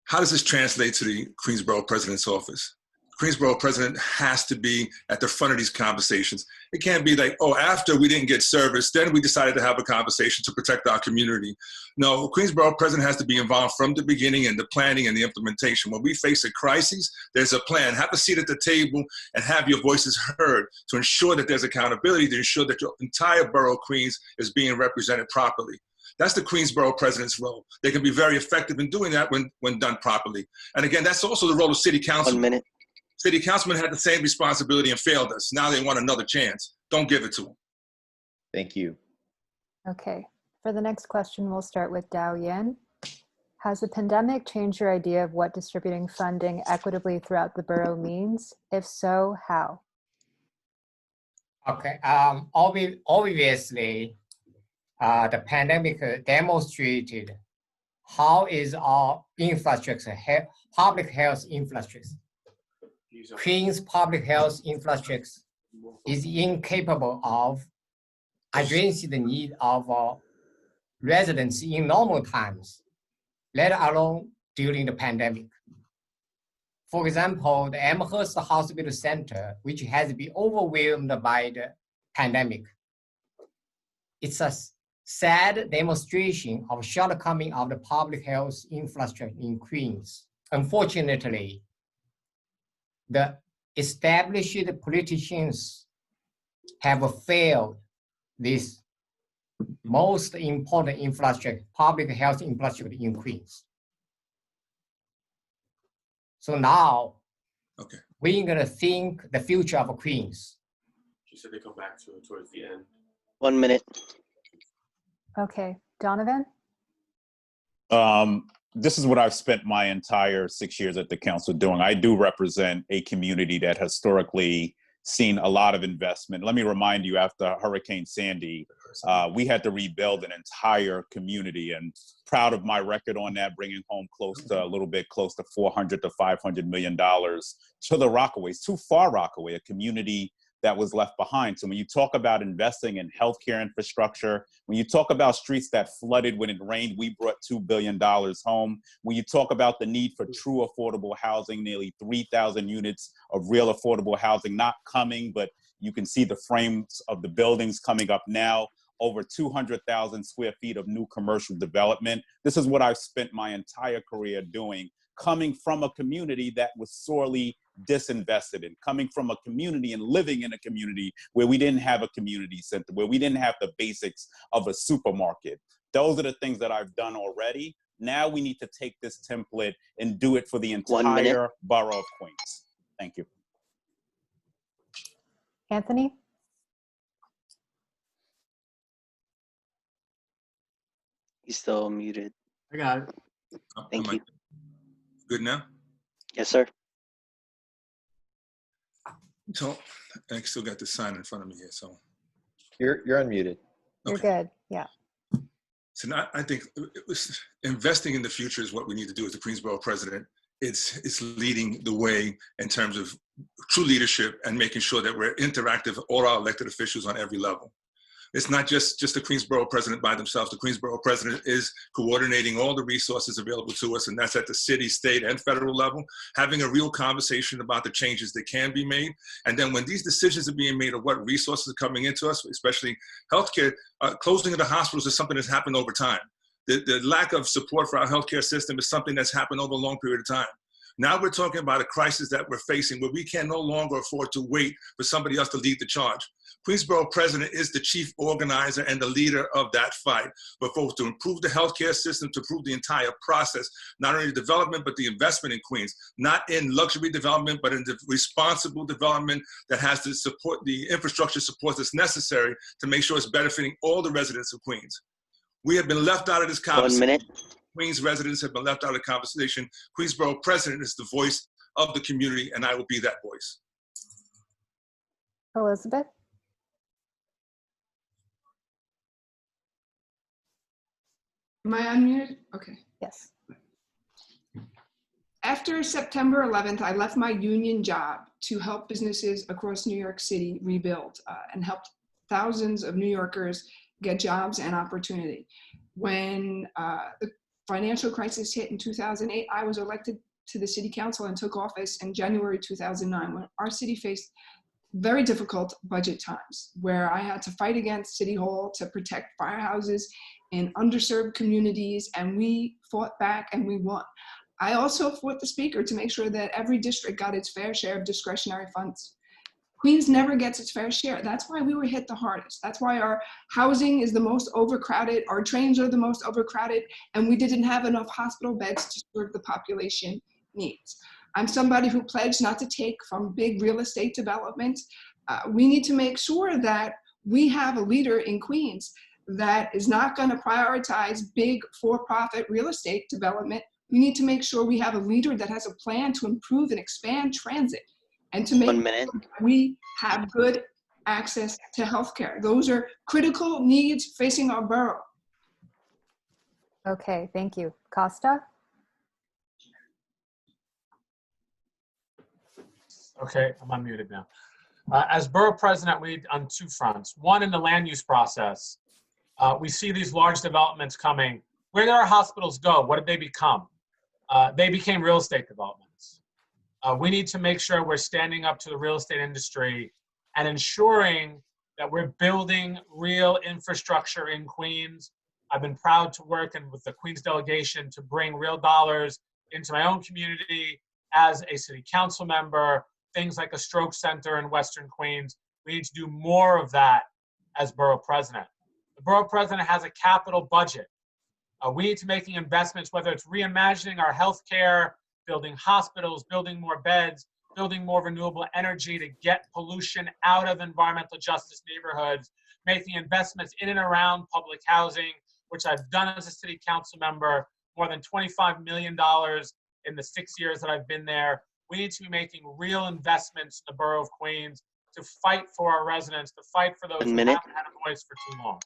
How does this translate to the Queens Borough President's office? Queens Borough President has to be at the front of these conversations. It can't be like, oh, after we didn't get service, then we decided to have a conversation to protect our community. No, Queens Borough President has to be involved from the beginning in the planning and the implementation. When we face a crisis, there's a plan. Have a seat at the table and have your voices heard to ensure that there's accountability, to ensure that your entire borough of Queens is being represented properly. That's the Queens Borough President's role. They can be very effective in doing that when done properly. And again, that's also the role of City Council. 1 minute. City Councilmen had the same responsibility and failed us. Now they want another chance. Don't give it to them. Thank you. Okay, for the next question, we'll start with Dao Yen. Has the pandemic changed your idea of what distributing funding equitably throughout the borough means? If so, how? Okay, obviously, the pandemic demonstrated how is our infrastructure, public health infrastructure. Queens public health infrastructure is incapable of addressing the need of residents in normal times, let alone during the pandemic. For example, the Amherst Hospital Center, which has been overwhelmed by the pandemic. It's a sad demonstration of shortcoming of the public health infrastructure in Queens. Unfortunately, the established politicians have failed this most important infrastructure, public health infrastructure in Queens. So now, we're gonna think the future of Queens. She said they come back to it towards the end. 1 minute. Okay, Donovan? This is what I've spent my entire 6 years at the council doing. I do represent a community that historically seen a lot of investment. Let me remind you, after Hurricane Sandy, we had to rebuild an entire community, and proud of my record on that, bringing home a little bit close to $400 to $500 million to the Rockaways, to Far Rockaway, a community that was left behind. So when you talk about investing in healthcare infrastructure, when you talk about streets that flooded when it rained, we brought $2 billion home. When you talk about the need for true affordable housing, nearly 3,000 units of real affordable housing not coming, but you can see the frames of the buildings coming up now, over 200,000 square feet of new commercial development. This is what I've spent my entire career doing, coming from a community that was sorely disinvested in, coming from a community and living in a community where we didn't have a community center, where we didn't have the basics of a supermarket. Those are the things that I've done already. Now we need to take this template and do it for the entire borough of Queens. Thank you. Anthony? He's still muted. I got it. Thank you. Good now? Yes, sir. So I still got the sign in front of me here. So You're unmuted. You're okay. good. Yeah. So now I think investing in the future is what we need to do as the Queens Borough President. It's leading the way in terms of true leadership and making sure that we're interactive with all our elected officials on every level. It's not just the Queens Borough President by themselves. The Queens Borough President is coordinating all the resources available to us, and that's at the city, state, and federal level, having a real conversation about the changes that can be made. And then when these decisions are being made of what resources are coming into us, especially healthcare, closing of the hospitals is something that's happened over time. The lack of support for our healthcare system is something that's happened over a long period of time. Now we're talking about a crisis that we're facing where we can no longer afford to wait for somebody else to lead the charge. Queens Borough President is the chief organizer and the leader of that fight, but both to improve the healthcare system, to improve the entire process, not only development, but the investment in Queens, not in luxury development, but in the responsible development that has to support the infrastructure support that's necessary to make sure it's benefiting all the residents of Queens. We have been left out of this conversation. 1 minute. Queens residents have been left out of the conversation. Queens Borough President is the voice of the community, and I will be that voice. Elizabeth? Am I unmuted? Okay. Yes. After September 11th, I left my union job to help businesses across New York City rebuild and help thousands of New Yorkers get jobs and opportunity. When the financial crisis hit in 2008, I was elected to the city council and took office in January 2009 when our city faced very difficult budget times where I had to fight against City Hall to protect firehouses in underserved communities, and we fought back and we won. I also fought the speaker to make sure that every district got its fair share of discretionary funds. Queens never gets its fair share. That's why we were hit the hardest. That's why our housing is the most overcrowded, our trains are the most overcrowded, and we didn't have enough hospital beds to serve the population needs. I'm somebody who pledged not to take from big real estate development. We need to make sure that we have a leader in Queens that is not going to prioritize big for-profit real estate development. We need to make sure we have a leader that has a plan to improve and expand transit and to make 1 minute. sure that we have good access to healthcare. Those are critical needs facing our borough. Okay, thank you. Costa? Okay, I'm unmuted now. As Borough President, we lead on two fronts. One, in the land use process, we see these large developments coming. Where did our hospitals go? What did they become? They became real estate developments. We need to make sure we're standing up to the real estate industry and ensuring that we're building real infrastructure in Queens. I've been proud to work with the Queens delegation to bring real dollars into my own community as a city council member, things like a stroke center in Western Queens. We need to do more of that as Borough President. The Borough President has a capital budget. We need to make investments, whether it's reimagining our healthcare, building hospitals, building more beds, building more renewable energy to get pollution out of environmental justice neighborhoods, making investments in and around public housing, which I've done as a city council member, more than $25 million in the 6 years that I've been there. We need to be making real investments in the borough of Queens to fight for our residents, to fight for those who haven't had a voice for too long.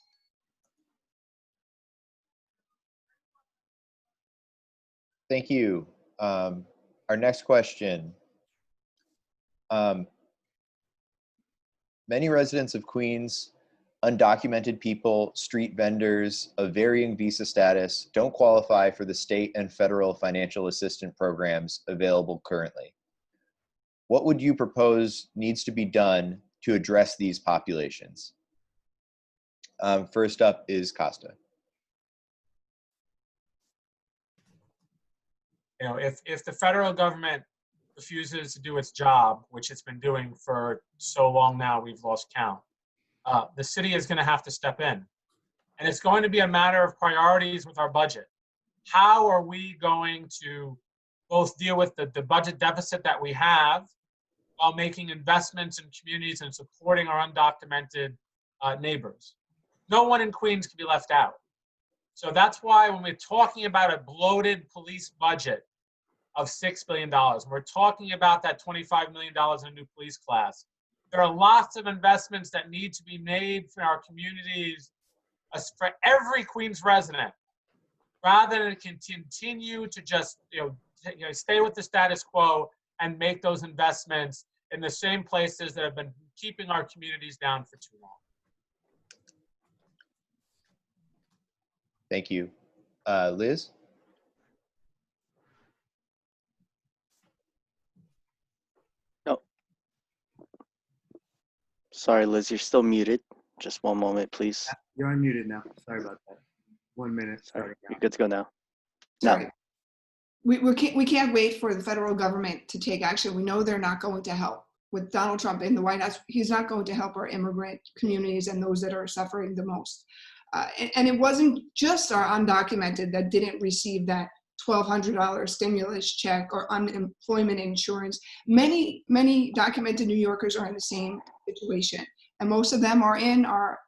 Thank you. Our next question. Many residents of Queens, undocumented people, street vendors of varying visa status don't qualify for the state and federal financial assistance programs available currently. What would you propose needs to be done to address these populations? First up is Costa. You know, if the federal government refuses to do its job, which it's been doing for so long now, we've lost count, the city is going to have to step in. And it's going to be a matter of priorities with our budget. How are we going to both deal with the budget deficit that we have while making investments in communities and supporting our undocumented neighbors? No one in Queens can be left out. So that's why when we're talking about a bloated police budget, of $6 billion. We're talking about that $25 million in a new police class. There are lots of investments that need to be made for our communities, for every Queens resident, rather than continue to just stay with the status quo and make those investments in the same places that have been keeping our communities down for too long. Thank you. Liz? No. Sorry, Liz, you're still muted. Just one moment, please. You're unmuted now. Sorry about that. 1 minute starting now. You're good to go now. Sorry. We can't wait for the federal government to take action. We know they're not going to help. With Donald Trump in the White House, he's not going to help our immigrant communities and those that are suffering the most. And it wasn't just our undocumented that didn't receive that $1,200 stimulus check or unemployment insurance. Many documented New Yorkers are in the same situation, and most of them are in our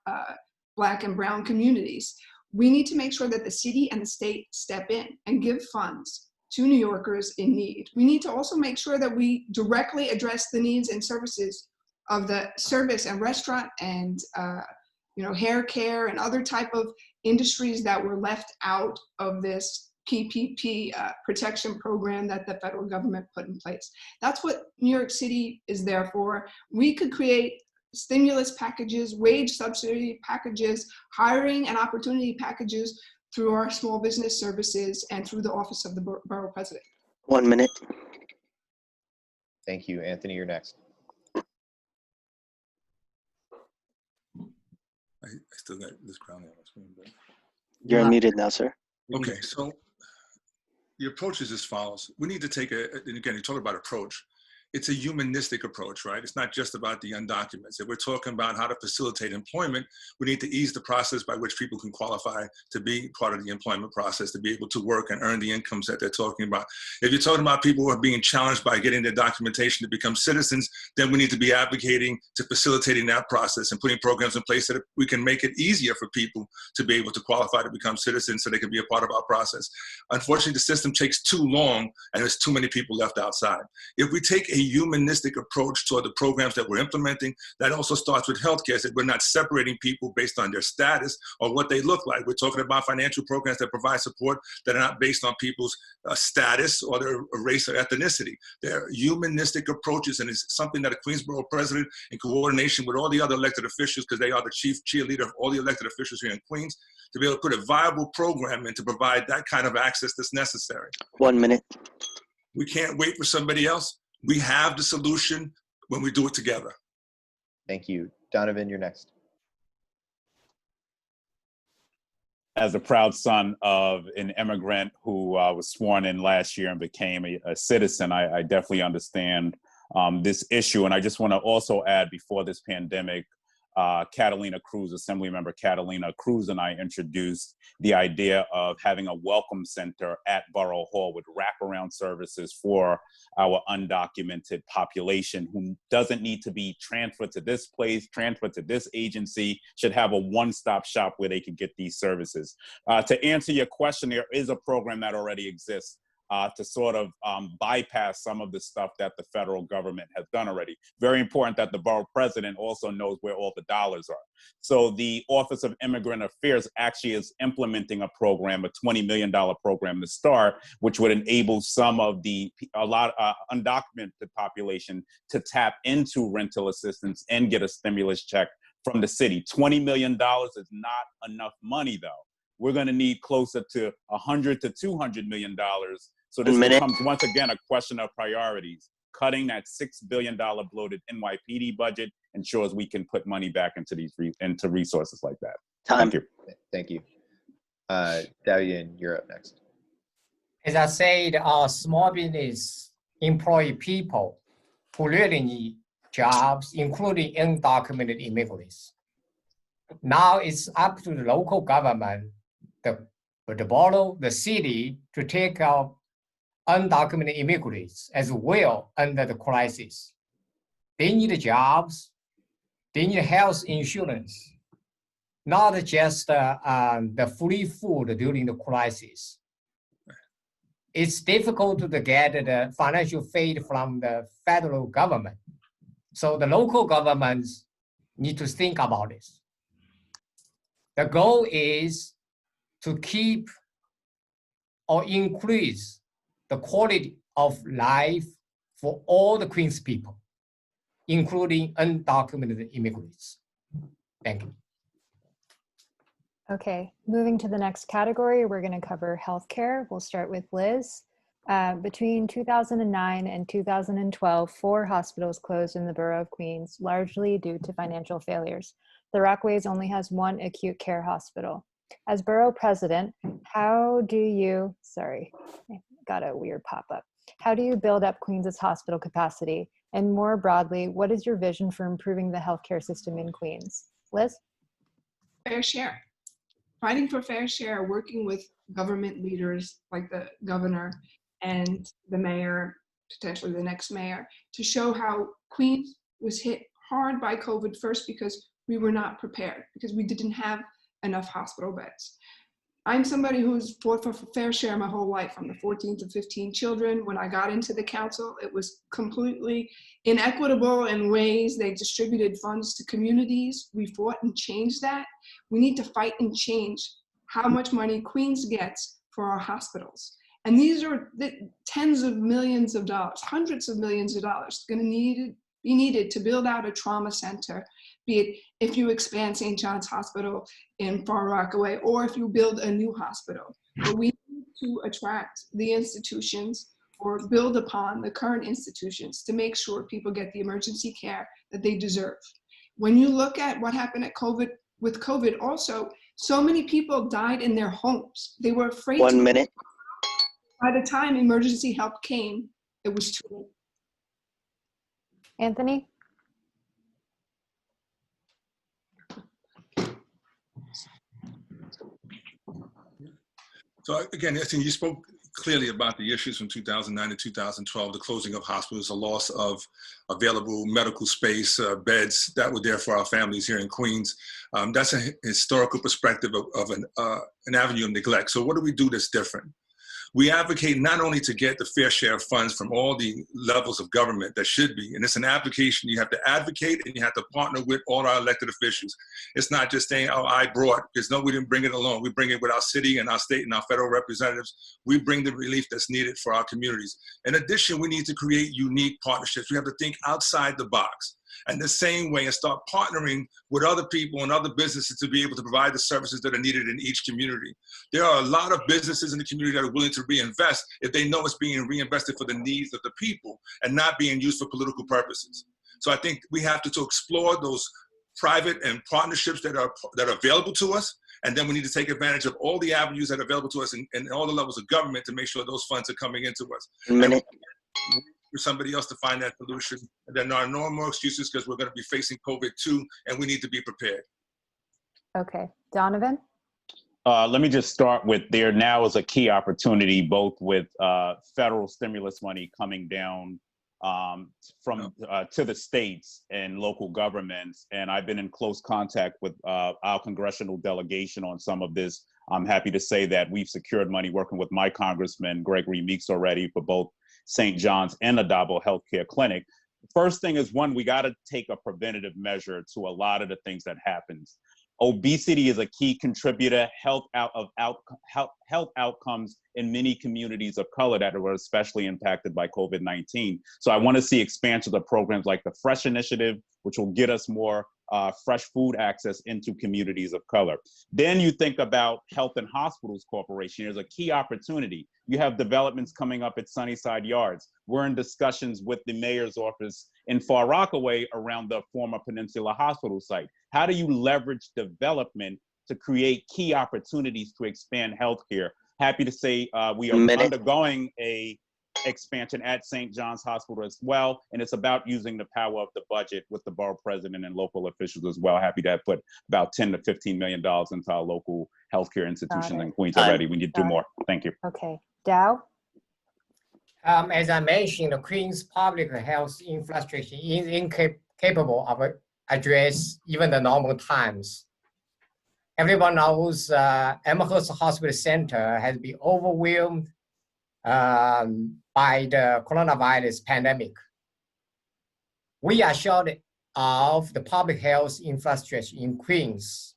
Black and brown communities. We need to make sure that the city and the state step in and give funds to New Yorkers in need. We need to also make sure that we directly address the needs and services of the service and restaurant and hair care and other type of industries that were left out of this PPP protection program that the federal government put in place. That's what New York City is there for. We could create stimulus packages, wage subsidy packages, hiring and opportunity packages through our small business services and through the Office of the Borough President. 1 minute. Thank you. Anthony, you're next. I still got this crown on my screen. But... You're unmuted now, sir. Okay, so the approach is as follows. We need to take and again, you talk about approach. It's a humanistic approach, right? It's not just about the undocumented. If we're talking about how to facilitate employment, we need to ease the process by which people can qualify to be part of the employment process, to be able to work and earn the incomes that they're talking about. If you're talking about people who are being challenged by getting their documentation to become citizens, then we need to be advocating to facilitating that process and putting programs in place that we can make it easier for people to be able to qualify to become citizens so they can be a part of our process. Unfortunately, the system takes too long and there's too many people left outside. If we take a humanistic approach toward the programs that we're implementing, that also starts with healthcare, that we're not separating people based on their status or what they look like. We're talking about financial programs that provide support that are not based on people's status or their race or ethnicity. They're humanistic approaches, and it's something that a Queens Borough President, in coordination with all the other elected officials, because they are the chief cheerleader of all the elected officials here in Queens, to be able to put a viable program and to provide that kind of access that's necessary. 1 minute. We can't wait for somebody else. We have the solution when we do it together. Thank you. Donovan, you're next. As a proud son of an immigrant who was sworn in last year and became a citizen, I definitely understand this issue. And I just want to also add, before this pandemic, Catalina Cruz, Assemblymember Catalina Cruz, and I introduced the idea of having a welcome center at Borough Hall with wraparound services for our undocumented population who doesn't need to be transferred to this place, transferred to this agency, should have a one-stop shop where they can get these services. To answer your question, there is a program that already exists to sort of bypass some of the stuff that the federal government has done already. Very important that the borough president also knows where all the dollars are. So the Office of Immigrant Affairs actually is implementing a program, a $20 million program to start, which would enable some of the undocumented population to tap into rental assistance and get a stimulus check from the city. $20 million is not enough money, though. We're going to need closer to $100 to $200 million. So this becomes, once again, a question of priorities. Cutting that $6 billion bloated NYPD budget ensures we can put money back into these into resources like that. Time. Thank you. Thank you. Dalian, you're up next. As I said, our small business employ people who really need jobs, including undocumented immigrants. Now it's up to the local government, the borough, the city, to take out undocumented immigrants as well under the crisis. They need jobs, they need health insurance, not just the free food during the crisis. it's difficult to get the financial aid from the federal government. So the local governments need to think about this. The goal is to keep or increase the quality of life for all the Queens people, including undocumented immigrants. Thank you. Okay, moving to the next category, we're going to cover healthcare. We'll start with Liz. Between 2009 and 2012, 4 hospitals closed in the borough of Queens, largely due to financial failures. The Rockaways only has 1 acute care hospital. As borough president, how do you, sorry, I got a weird pop-up. How do you build up Queens's hospital capacity? And more broadly, what is your vision for improving the healthcare system in Queens? Liz? Fair share. Fighting for fair share, working with government leaders like the governor and the mayor, potentially the next mayor, to show how Queens was hit hard by COVID first because we were not prepared, because we didn't have enough hospital beds. I'm somebody who's fought for fair share my whole life. I'm the 14th of 15 children. When I got into the council, it was completely inequitable in ways. They distributed funds to communities. We fought and changed that. We need to fight and change how much money Queens gets for our hospitals. And these are the tens of millions of dollars, hundreds of millions of dollars going to be needed to build out a trauma center, be it if you expand St. John's Hospital in Far Rockaway or if you build a new hospital. But we need to attract the institutions or build upon the current institutions to make sure people get the emergency care that they deserve. When you look at what happened with COVID also, so many people died in their homes. They were afraid. 1 minute. By the time emergency help came, it was too late. Anthony? So again, I think you spoke clearly about the issues from 2009 to 2012, the closing of hospitals, the loss of available medical space, beds that were there for our families here in Queens. That's a historical perspective of an avenue of neglect. So what do we do that's different? We advocate not only to get the fair share of funds from all the levels of government that should be, and it's an application, you have to advocate and you have to partner with all our elected officials. It's not just saying, oh, I brought, because no, we didn't bring it alone. We bring it with our city and our state and our federal representatives. We bring the relief that's needed for our communities. In addition, we need to create unique partnerships. We have to think outside the box. And the same way, and start partnering with other people and other businesses to be able to provide the services that are needed in each community. There are a lot of businesses in the community that are willing to reinvest if they know it's being reinvested for the needs of the people and not being used for political purposes. So I think we have to explore those private and partnerships that are available to us. And then we need to take advantage of all the avenues that are available to us in all the levels of government to make sure those funds are coming into us. 1 minute. For somebody else to find that solution. And there are no more excuses because we're going to be facing COVID too, and we need to be prepared. Okay, Donovan? Let me just start with there now is a key opportunity, both with federal stimulus money coming down from to the states and local governments. And I've been in close contact with our congressional delegation on some of this. I'm happy to say that we've secured money working with my Congressman, Gregory Meeks, already for both St. John's and Adabo Healthcare Clinic. First thing is, one, we got to take a preventative measure to a lot of the things that happens. Obesity is a key contributor, health outcomes in many communities of color that were especially impacted by COVID-19. So I want to see expansions of programs like the Fresh Initiative, which will get us more fresh food access into communities of color. Then you think about Health and Hospitals Corporation. There's a key opportunity. You have developments coming up at Sunnyside Yards. We're in discussions with the mayor's office in Far Rockaway around the former Peninsula Hospital site. How do you leverage development to create key opportunities to expand healthcare? Happy to say we are undergoing a expansion at St. John's Hospital as well, and it's about using the power of the budget with the borough president and local officials as well. Happy to have put about $10 to $15 million into our local healthcare institutions in Queens already. We need to do more. Thank you. Okay, Dow? As I mentioned, the Queens public health infrastructure is incapable of address even the normal times. Everyone knows Amherst Hospital Center has been overwhelmed by the coronavirus pandemic. We are short of the public health infrastructure in Queens.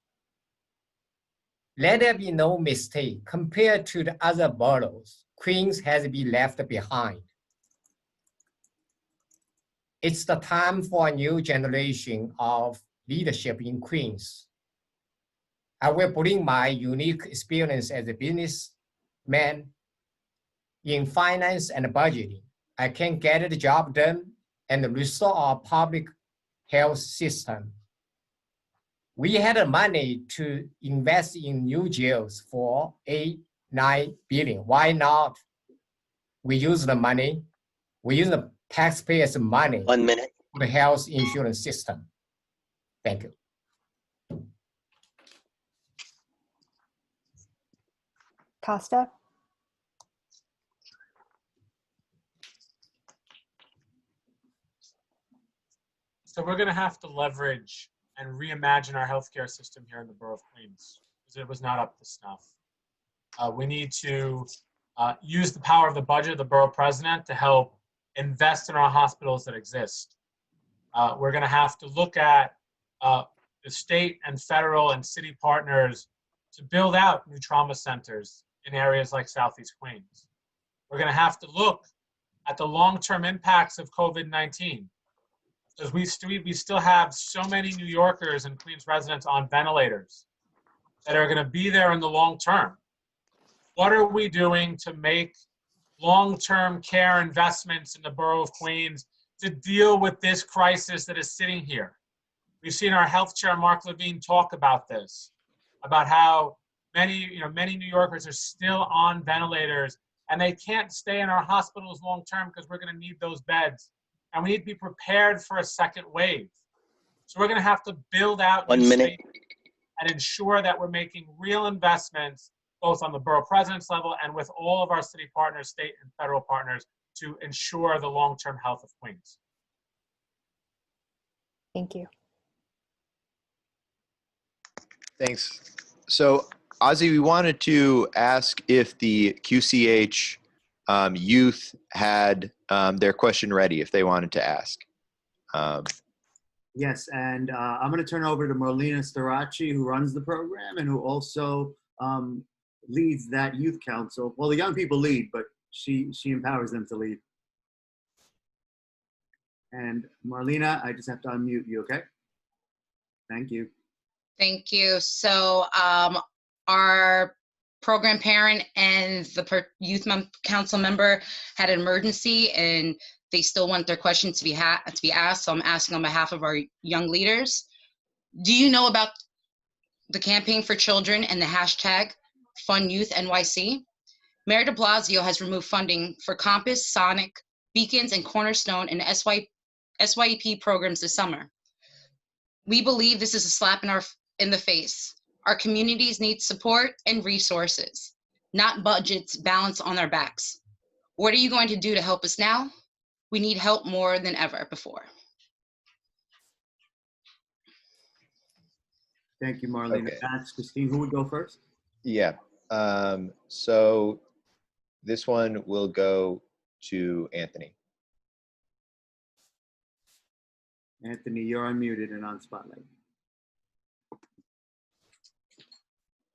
Let there be no mistake, compared to the other boroughs, Queens has been left behind. It's the time for a new generation of leadership in Queens. I will bring my unique experience as a businessman in finance and budgeting. I can get the job done and restore our public health system. We had the money to invest in new jails for $8-9 billion. Why not? We use the money, we use the taxpayers' money 1 minute. for the health insurance system. Thank you. Costa? So we're going to have to leverage and reimagine our healthcare system here in the Borough of Queens because it was not up to snuff. We need to use the power of the budget of the Borough President to help invest in our hospitals that exist. We're going to have to look at the state and federal and city partners to build out new trauma centers in areas like Southeast Queens. We're going to have to look at the long-term impacts of COVID-19 because we still have so many New Yorkers and Queens residents on ventilators that are going to be there in the long term. What are we doing to make long-term care investments in the Borough of Queens to deal with this crisis that is sitting here? We've seen our health chair, Mark Levine, talk about this, about how many New Yorkers are still on ventilators and they can't stay in our hospitals long-term because we're going to need those beds. And we need to be prepared for a second wave. So we're going to have to build out 1 minute. and ensure that we're making real investments both on the Borough President's level and with all of our city partners, state and federal partners, to ensure the long-term health of Queens. Thank you. Thanks. So, Ozzy, we wanted to ask if the QCH youth had their question ready, if they wanted to ask. Yes, and I'm going to turn over to Marlena Starachi, who runs the program and who also leads that youth council. Well, the young people lead, but she empowers them to lead. And Marlena, I just have to unmute you, okay? Thank you. Thank you. So our program parent and the youth council member had an emergency and they still want their questions to be asked. So I'm asking on behalf of our young leaders. Do you know about the Campaign for Children and the hashtag FundYouthNYC? Mayor de Blasio has removed funding for Compass, Sonic, Beacons, and Cornerstone and SYEP programs this summer. We believe this is a slap in the face. Our communities need support and resources, not budgets balanced on their backs. What are you going to do to help us now? We need help more than ever before. Thank you, Marlena. Okay. That's Christine. Who would go first? Yeah. So this one will go to Anthony. Anthony, you're unmuted and on Spotlight.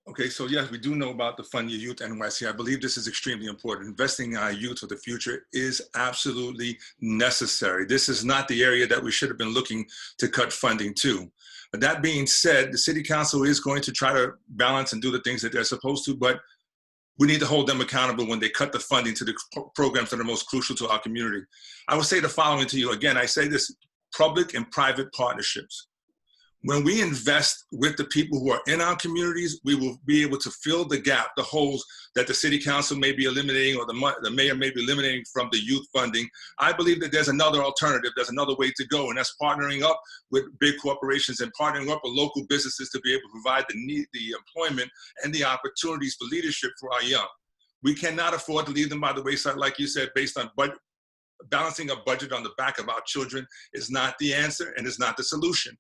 Okay, so yes, we do know about the Fund Your Youth NYC. I believe this is extremely important. Investing in our youth for the future is absolutely necessary. This is not the area that we should have been looking to cut funding to. But that being said, the City Council is going to try to balance and do the things that they're supposed to, but we need to hold them accountable when they cut the funding to the programs that are most crucial to our community. I will say the following to you. Again, I say this: public and private partnerships. When we invest with the people who are in our communities, we will be able to fill the gap, the holes that the City Council may be eliminating or the mayor may be eliminating from the youth funding. I believe that there's another alternative, there's another way to go, and that's partnering up with big corporations and partnering up with local businesses to be able to provide the employment and the opportunities for leadership for our young. We cannot afford to leave them by the wayside, like you said, based on balancing a budget on the back of our children is not the answer and is not the solution.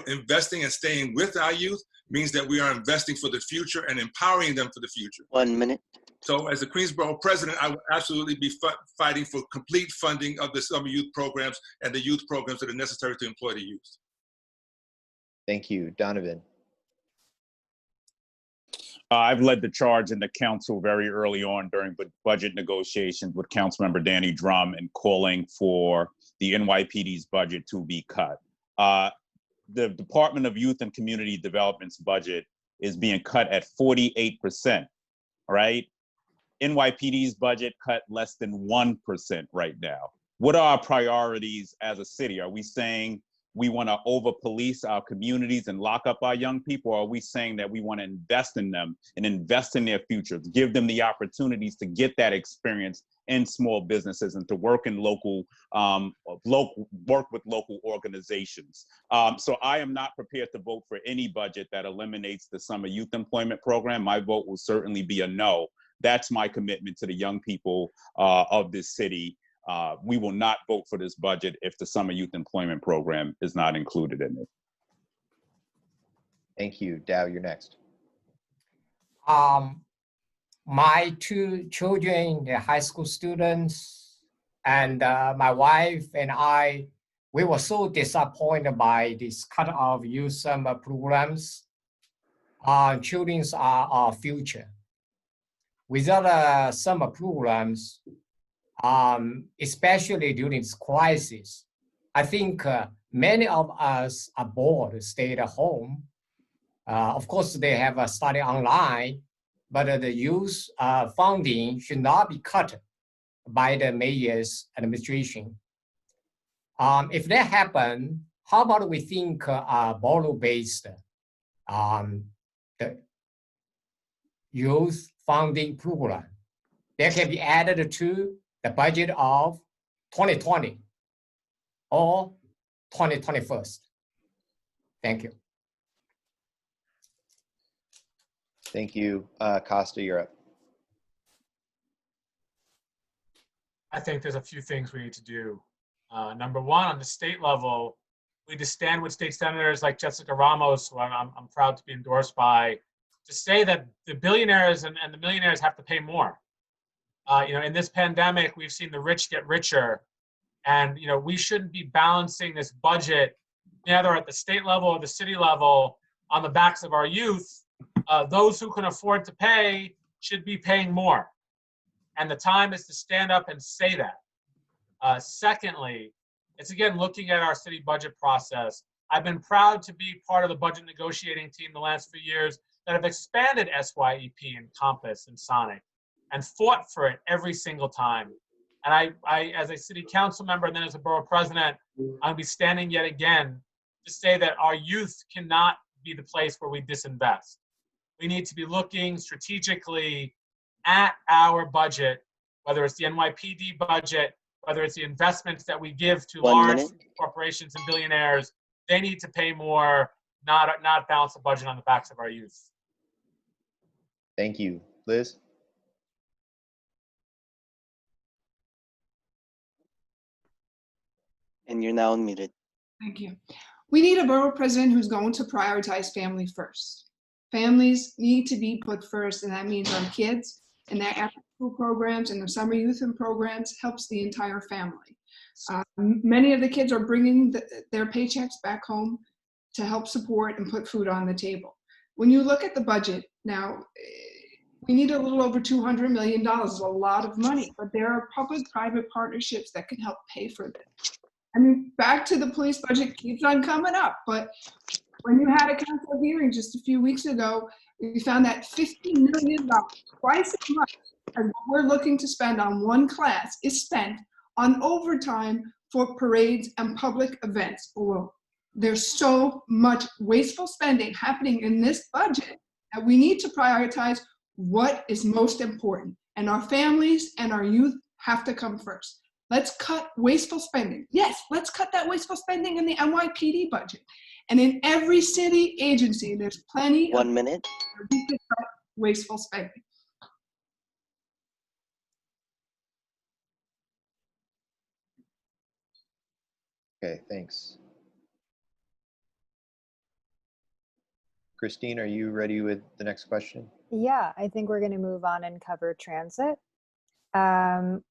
Investing and staying with our youth means that we are investing for the future and empowering them for the future. 1 minute. So as the Queens Borough President, I will absolutely be fighting for complete funding of the summer youth programs and the youth programs that are necessary to employ the youth. Thank you. Donovan. I've led the charge in the council very early on during budget negotiations with Councilmember Danny Drum and calling for the NYPD's budget to be cut. The Department of Youth and Community Development's budget is being cut at 48%, right? NYPD's budget cut less than 1% right now. What are our priorities as a city? Are we saying we want to over-police our communities and lock up our young people? Or are we saying that we want to invest in them and invest in their futures, give them the opportunities to get that experience in small businesses and to work in work with local organizations? So I am not prepared to vote for any budget that eliminates the summer youth employment program. My vote will certainly be a no. That's my commitment to the young people of this city. We will not vote for this budget if the summer youth employment program is not included in it. Thank you. Dow, you're next. My two children, they're high school students, and my wife and I, we were so disappointed by this cut of youth summer programs. Children are our future. Without summer programs, especially during this crisis, I think many of us are bored to stay at home. Of course, they have a study online, but the youth funding should not be cut by the mayor's administration. If that happens, how about we think borough-based the youth funding program that can be added to the budget of 2020 or 2021. Thank you. Thank you. Costa, you're up. I think there's a few things we need to do. Number one, on the state level, we need to stand with state senators like Jessica Ramos, who I'm proud to be endorsed by, to say that the billionaires and the millionaires have to pay more. In this pandemic, we've seen the rich get richer, and we shouldn't be balancing this budget either at the state level or the city level on the backs of our youth. Those who can afford to pay should be paying more, and the time is to stand up and say that. Secondly, it's again looking at our city budget process. I've been proud to be part of the budget negotiating team the last few years that have expanded SYEP and Compass and Sonic, and fought for it every single time. And I, as a city council member and then as a borough president, I'll be standing yet again to say that our youth cannot be the place where we disinvest. We need to be looking strategically at our budget, whether it's the NYPD budget, whether it's the investments that we give to large corporations and billionaires. They need to pay more, not balance the budget on the backs of our youth. Thank you. Liz? And you're now unmuted. Thank you. We need a borough president who's going to prioritize family first. Families need to be put first, and that means our kids and their after-school programs and their summer youth and programs helps the entire family. Many of the kids are bringing their paychecks back home to help support and put food on the table. When you look at the budget now, we need a little over $200 million, a lot of money, but there are public-private partnerships that can help pay for this. I mean, back to the police budget keeps on coming up, but when you had a council hearing just a few weeks ago, we found that $50 million, twice as much as what we're looking to spend on one class, is spent on overtime for parades and public events alone. There's so much wasteful spending happening in this budget that we need to prioritize what is most important. And our families and our youth have to come first. Let's cut wasteful spending. Yes, let's cut that wasteful spending in the NYPD budget. And in every city agency, there's plenty of we can cut wasteful spending. Okay, thanks. Christine, are you ready with the next question? Yeah, I think we're going to move on and cover transit.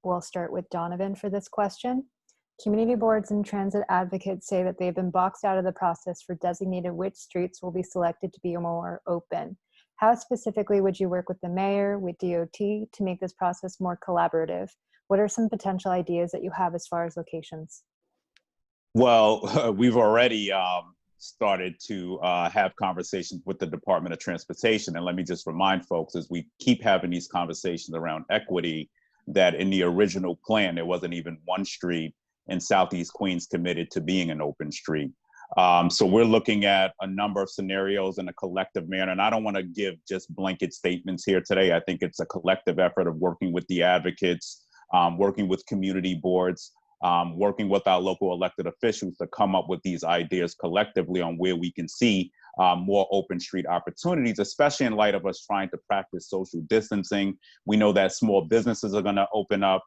We'll start with Donovan for this question. Community boards and transit advocates say that they've been boxed out of the process for designating which streets will be selected to be more open. How specifically would you work with the mayor, with DOT, to make this process more collaborative? What are some potential ideas that you have as far as locations? Well, we've already started to have conversations with the Department of Transportation. And let me just remind folks, as we keep having these conversations around equity, that in the original plan, there wasn't even one street in Southeast Queens committed to being an open street. So we're looking at a number of scenarios in a collective manner. And I don't want to give just blanket statements here today. I think it's a collective effort of working with the advocates, working with community boards, working with our local elected officials to come up with these ideas collectively on where we can see more open street opportunities, especially in light of us trying to practice social distancing. We know that small businesses are going to open up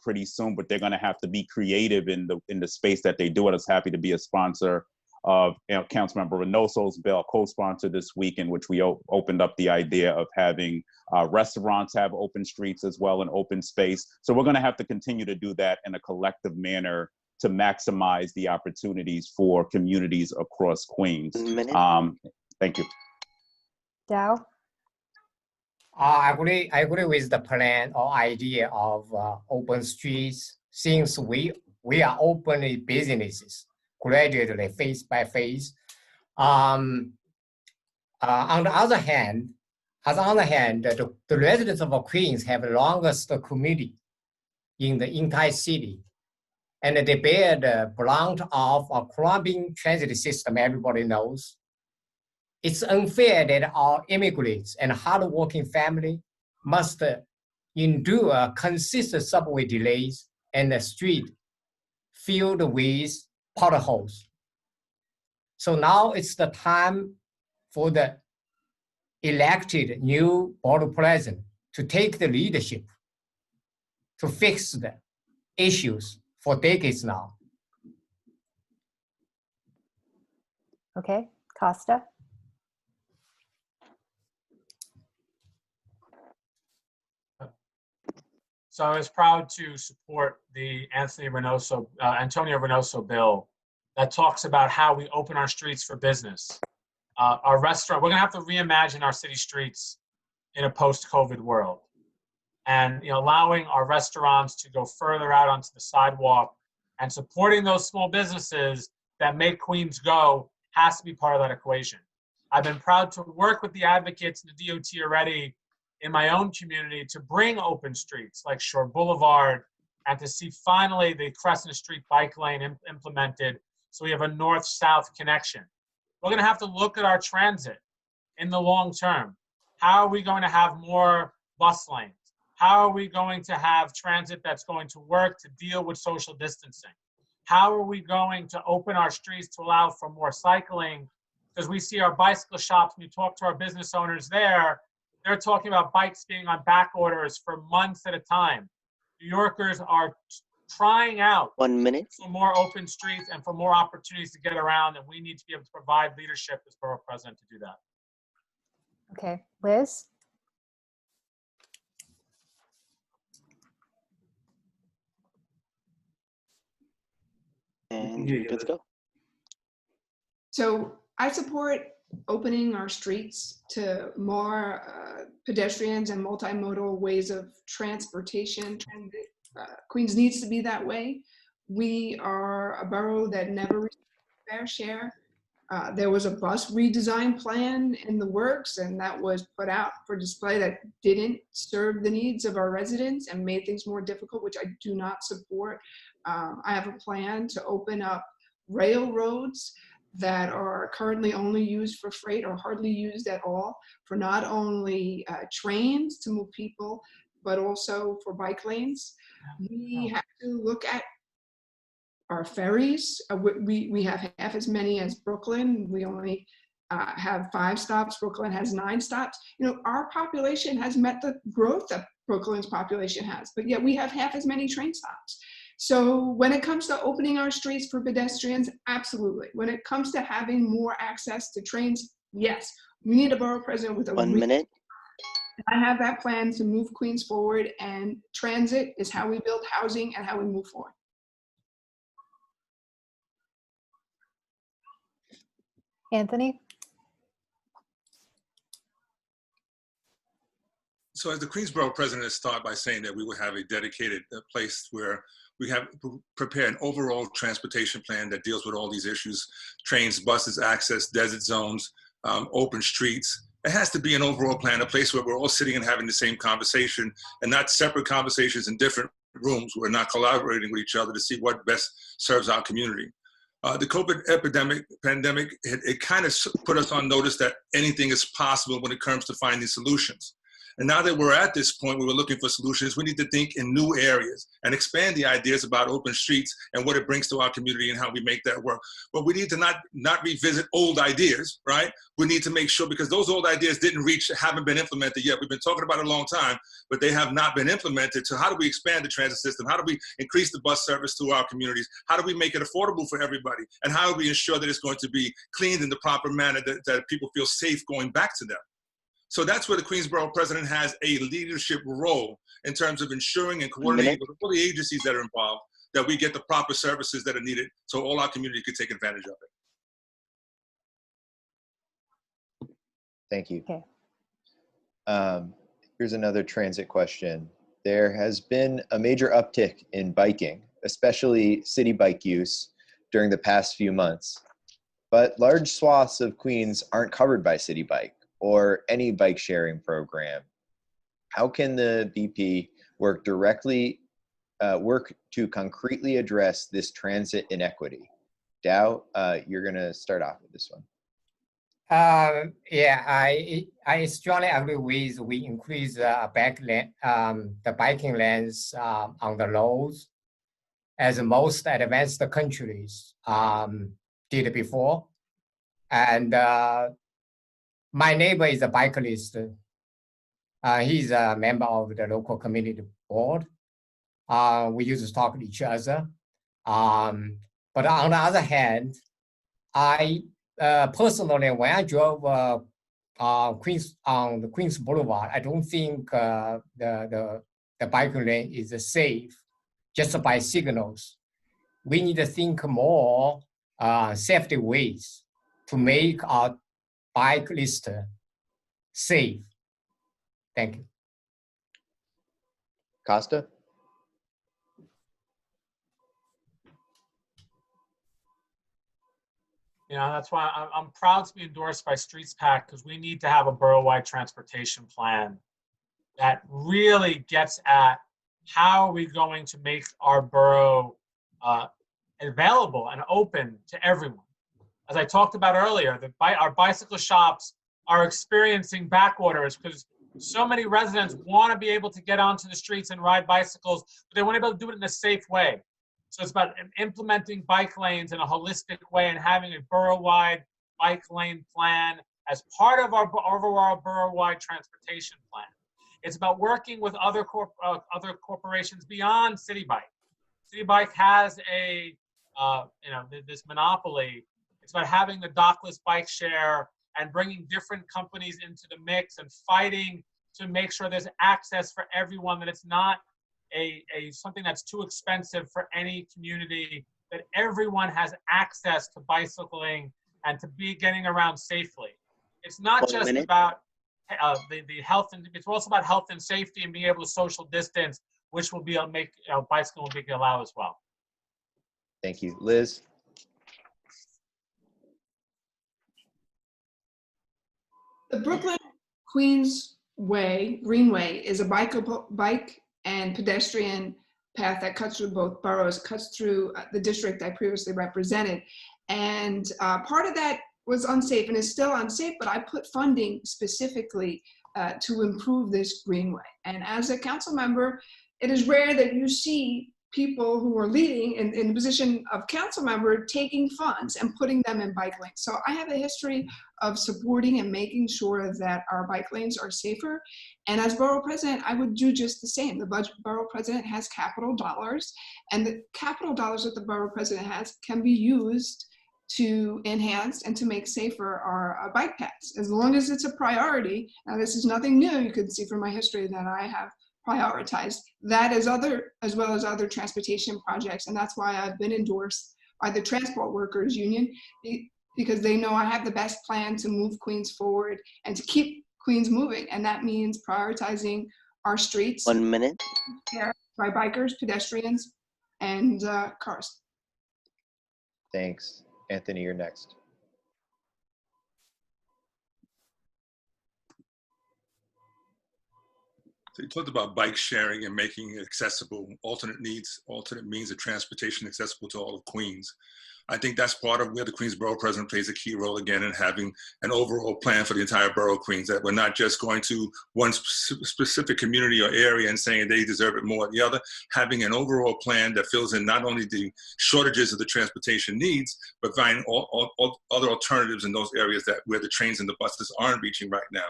pretty soon, but they're going to have to be creative in the space that they do it. I was happy to be a sponsor of Councilmember Reynoso's bill, co-sponsored this week, in which we opened up the idea of having restaurants have open streets as well, and open space. So we're going to have to continue to do that in a collective manner to maximize the opportunities for communities across Queens. Thank you. Dow? I agree with the plan or idea of open streets, since we are open businesses gradually, phase by phase. On the other hand, the residents of Queens have the longest commute in the entire city, and they bear the brunt of a crumbling transit system. Everybody knows. It's unfair that our immigrants and hardworking family must endure consistent subway delays and the street filled with potholes. So now it's the time for the elected new Borough President to take the leadership to fix the issues for decades now. Okay, Costa? So I was proud to support the Antonio Reynoso bill that talks about how we open our streets for business. Our restaurant, we're gonna have to reimagine our city streets in a post-COVID world. And allowing our restaurants to go further out onto the sidewalk and supporting those small businesses that make Queens go has to be part of that equation. I've been proud to work with the advocates and the DOT already in my own community to bring open streets like Shore Boulevard, and to see finally the Crescent Street bike lane implemented, so we have a north-south connection. We're gonna have to look at our transit in the long term. How are we going to have more bus lanes? How are we going to have transit that's going to work to deal with social distancing? How are we going to open our streets to allow for more cycling? Because we see our bicycle shops, when you talk to our business owners there, they're talking about bikes being on back orders for months at a time. New Yorkers are trying out 1 minute for more open streets and for more opportunities to get around, and we need to be able to provide leadership as Borough President to do that. Okay, Liz? and you're good to go. So I support opening our streets to more pedestrians and multimodal ways of transportation. And Queens needs to be that way. We are a borough that never received a fair share. There was a bus redesign plan in the works, and that was put out for display that didn't serve the needs of our residents and made things more difficult, which I do not support. I have a plan to open up railroads that are currently only used for freight or hardly used at all, for not only trains to move people, but also for bike lanes. We have to look at our ferries. We have half as many as Brooklyn. We only have 5 stops. Brooklyn has 9 stops. Our population has met the growth that Brooklyn's population has, but yet we have half as many train stops. So when it comes to opening our streets for pedestrians, absolutely. When it comes to having more access to trains, yes. We need a borough president with a 1 minute. I have that plan to move Queens forward, and transit is how we build housing and how we move forward. Anthony? So as the Queens Borough President has started by saying that we will have a dedicated place where we have prepared an overall transportation plan that deals with all these issues: trains, buses, access, desert zones, open streets. It has to be an overall plan, a place where we're all sitting and having the same conversation and not separate conversations in different rooms. We're not collaborating with each other to see what best serves our community. The COVID pandemic, it kind of put us on notice that anything is possible when it comes to finding solutions. And now that we're at this point where we're looking for solutions, we need to think in new areas and expand the ideas about open streets and what it brings to our community and how we make that work. But we need to not revisit old ideas, right? We need to make sure, because those old ideas haven't been implemented yet. We've been talking about it a long time, but they have not been implemented. So how do we expand the transit system? How do we increase the bus service to our communities? How do we make it affordable for everybody? And how do we ensure that it's going to be cleaned in the proper manner that people feel safe going back to them? So that's where the Queens Borough President has a leadership role in terms of ensuring and coordinating with all the agencies that are involved that we get the proper services that are needed so all our community can take advantage of it. Thank you. Okay. Here's another transit question. There has been a major uptick in biking, especially city bike use during the past few months. But large swaths of Queens aren't covered by City Bike or any bike sharing program. How can the BP work to concretely address this transit inequity? Dow, you're gonna start off with this one. Yeah, I strongly agree with we increase the biking lanes on the roads as most advanced countries did before. And my neighbor is a bicyclist. He's a member of the local community board. We used to talk to each other. But on the other hand, I personally, when I drove on the Queens Boulevard, I don't think the bike lane is safe just by signals. We need to think more safety ways to make our cyclists safe. Thank you. Costa? Yeah, that's why I'm proud to be endorsed by Streets PAC, because we need to have a borough-wide transportation plan that really gets at how are we going to make our borough available and open to everyone. As I talked about earlier, our bicycle shops are experiencing backorders because so many residents want to be able to get onto the streets and ride bicycles, but they want to be able to do it in a safe way. So it's about implementing bike lanes in a holistic way and having a borough-wide bike lane plan as part of our overall borough-wide transportation plan. It's about working with other corporations beyond City Bike. City Bike has this monopoly. It's about having the dockless bike share and bringing different companies into the mix and fighting to make sure there's access for everyone, that it's not something that's too expensive for any community, that everyone has access to bicycling and to be getting around safely. It's not just about the health, and it's also about health and safety and being able to social distance, which will be able to make bicycling will be allowed as well. Thank you. Liz? The Brooklyn Queens Greenway is a bike and pedestrian path that cuts through both boroughs, cuts through the district I previously represented. And part of that was unsafe and is still unsafe, but I put funding specifically to improve this greenway. And as a council member, it is rare that you see people who are leading in the position of council member taking funds and putting them in bike lanes. So I have a history of supporting and making sure that our bike lanes are safer. And as borough president, I would do just the same. The borough president has capital dollars, and the capital dollars that the borough president has can be used to enhance and to make safer our bike paths, as long as it's a priority. Now, this is nothing new. You can see from my history that I have prioritized that as well as other transportation projects. And that's why I've been endorsed by the Transport Workers Union, because they know I have the best plan to move Queens forward and to keep Queens moving. And that means prioritizing our streets 1 minute. by bikers, pedestrians, and cars. Thanks. Anthony, you're next. So you talked about bike sharing and making it accessible, alternate means of transportation accessible to all of Queens. I think that's part of where the Queens Borough President plays a key role again in having an overall plan for the entire borough of Queens, that we're not just going to one specific community or area and saying they deserve it more than the other, having an overall plan that fills in not only the shortages of the transportation needs, but find all other alternatives in those areas that where the trains and the buses aren't reaching right now.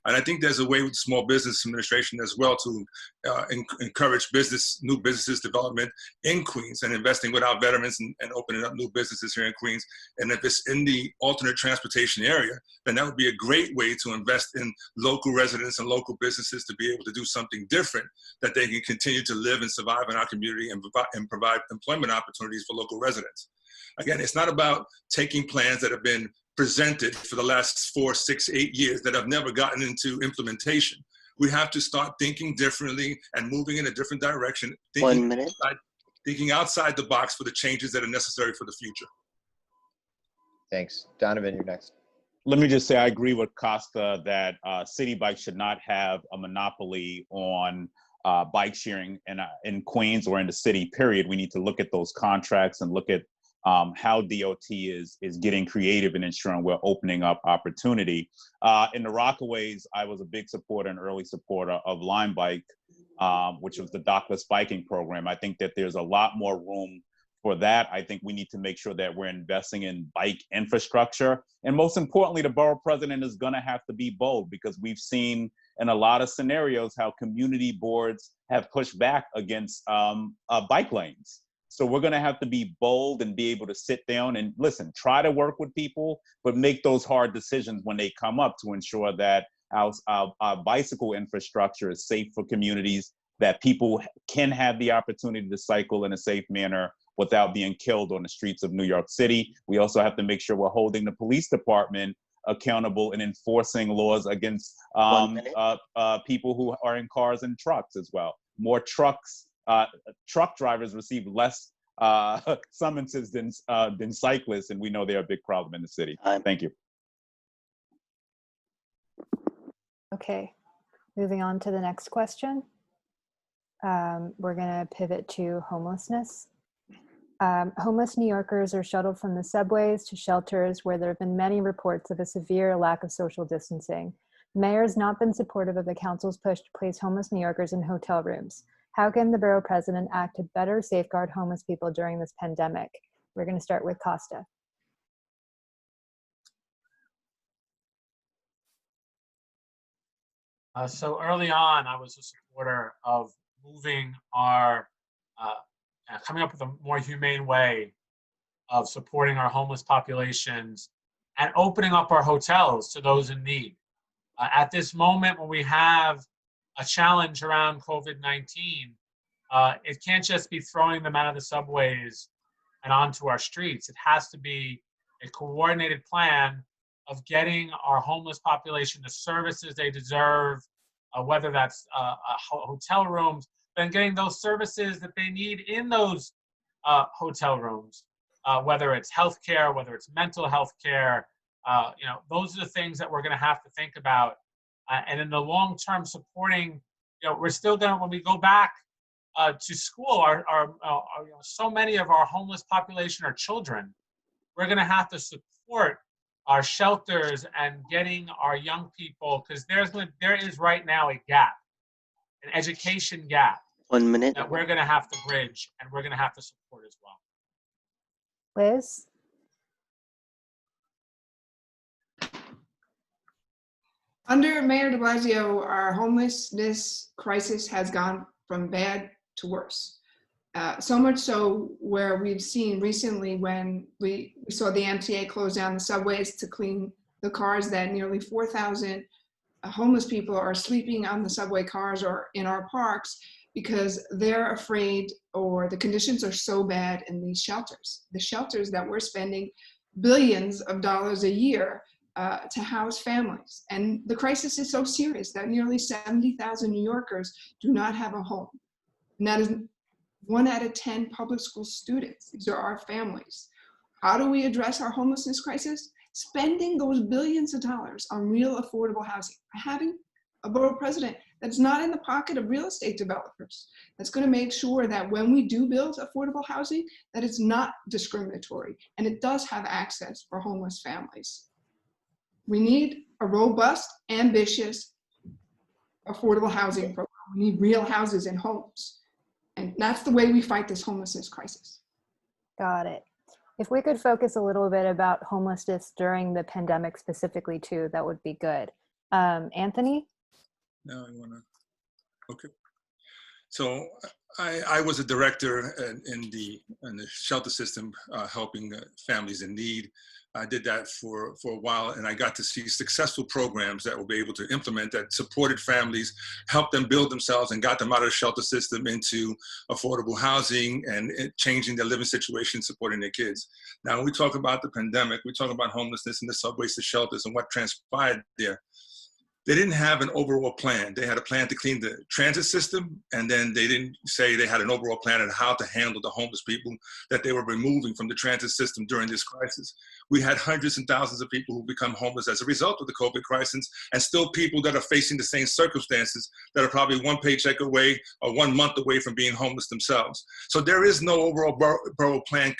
And I think there's a way with the Small Business Administration as well to encourage new businesses development in Queens and investing with our veterans and opening up new businesses here in Queens. And if it's in the alternate transportation area, then that would be a great way to invest in local residents and local businesses to be able to do something different, that they can continue to live and survive in our community and provide employment opportunities for local residents. Again, it's not about taking plans that have been presented for the last 4, 6, 8 years that have never gotten into implementation. We have to start thinking differently and moving in a different direction, thinking outside the box for the changes that are necessary for the future. Thanks. Donovan, you're next. Let me just say, I agree with Costa that City Bike should not have a monopoly on bike sharing in Queens or in the city, period. We need to look at those contracts and look at how DOT is getting creative and ensuring we're opening up opportunity. In the Rockaways, I was a big supporter and early supporter of Lime Bike, which was the dockless biking program. I think that there's a lot more room for that. I think we need to make sure that we're investing in bike infrastructure. And most importantly, the borough president is gonna have to be bold, because we've seen in a lot of scenarios how community boards have pushed back against bike lanes. So we're gonna have to be bold and be able to sit down and listen, try to work with people, but make those hard decisions when they come up to ensure that our bicycle infrastructure is safe for communities, that people can have the opportunity to cycle in a safe manner without being killed on the streets of New York City. We also have to make sure we're holding the police department accountable and enforcing laws against people who are in cars and trucks as well. More trucks. Truck drivers receive less summonses than cyclists, and we know they're a big problem in the city. Thank you. Okay, moving on to the next question. We're gonna pivot to homelessness. Homeless New Yorkers are shuttled from the subways to shelters where there have been many reports of a severe lack of social distancing. The mayor has not been supportive of the council's push to place homeless New Yorkers in hotel rooms. How can the borough president act to better safeguard homeless people during this pandemic? We're going to start with Costa. So early on, I was a supporter of moving our, coming up with a more humane way of supporting our homeless populations and opening up our hotels to those in need. At this moment, when we have a challenge around COVID-19, it can't just be throwing them out of the subways and onto our streets. It has to be a coordinated plan of getting our homeless population the services they deserve, whether that's hotel rooms, and getting those services that they need in those hotel rooms, whether it's healthcare, whether it's mental health care. Those are the things that we're going to have to think about. And in the long term, supporting, we're still going to, when we go back to school, so many of our homeless population are children. We're going to have to support our shelters and getting our young people, because there is right now a gap, an education gap. 1 minute. That we're going to have to bridge, and we're going to have to support as well. Liz? Under Mayor de Blasio, our homelessness crisis has gone from bad to worse. So much so where we've seen recently when we saw the MTA close down the subways to clean the cars, that nearly 4,000 homeless people are sleeping on the subway cars or in our parks because they're afraid, or the conditions are so bad in these shelters. The shelters that we're spending billions of dollars a year to house families. And the crisis is so serious that nearly 70,000 New Yorkers do not have a home. And that is 1 out of 10 public school students. These are our families. How do we address our homelessness crisis? Spending those billions of dollars on real affordable housing. Having a borough president that's not in the pocket of real estate developers, that's going to make sure that when we do build affordable housing, that it's not discriminatory and it does have access for homeless families. We need a robust, ambitious, affordable housing program. We need real houses and homes. And that's the way we fight this homelessness crisis. Got it. If we could focus a little bit about homelessness during the pandemic specifically too, that would be good. Anthony? Now I want to, okay. So I was a director in the shelter system, helping families in need. I did that for a while, and I got to see successful programs that will be able to implement that supported families, helped them build themselves, and got them out of the shelter system into affordable housing and changing their living situation, supporting their kids. Now, when we talk about the pandemic, we talk about homelessness and the subways to shelters and what transpired there. They didn't have an overall plan. They had a plan to clean the transit system, and then they didn't say they had an overall plan on how to handle the homeless people that they were removing from the transit system during this crisis. We had hundreds and thousands of people who become homeless as a result of the COVID crisis, and still people that are facing the same circumstances that are probably 1 paycheck away or 1 month away from being homeless themselves. So there is no overall borough plan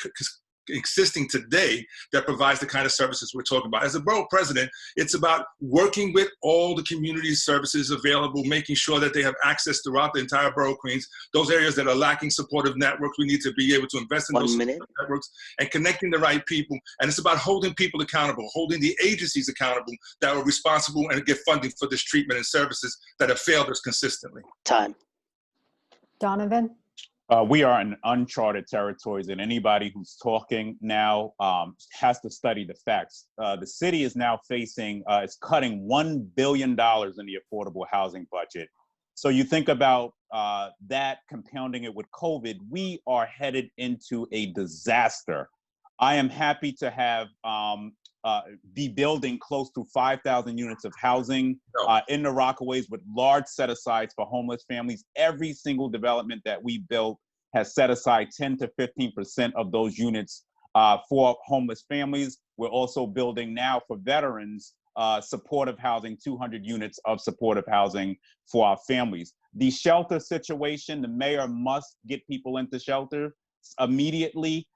existing today that provides the kind of services we're talking about. As a borough president, it's about working with all the community services available, making sure that they have access throughout the entire borough of Queens. Those areas that are lacking supportive networks, we need to be able to invest in those networks and connecting the right people. And it's about holding people accountable, holding the agencies accountable that are responsible and get funding for this treatment and services that have failed us consistently. Time. Donovan? We are in uncharted territories, and anybody who's talking now has to study the facts. The city is now facing, it's cutting $1 billion in the affordable housing budget. So you think about that, compounding it with COVID, we are headed into a disaster. I am happy to have be building close to 5,000 units of housing in the Rockaways with large set-asides for homeless families. Every single development that we built has set aside 10 to 15% of those units for homeless families. We're also building now for veterans supportive housing, 200 units of supportive housing for our families. The shelter situation, the mayor must get people into shelter immediately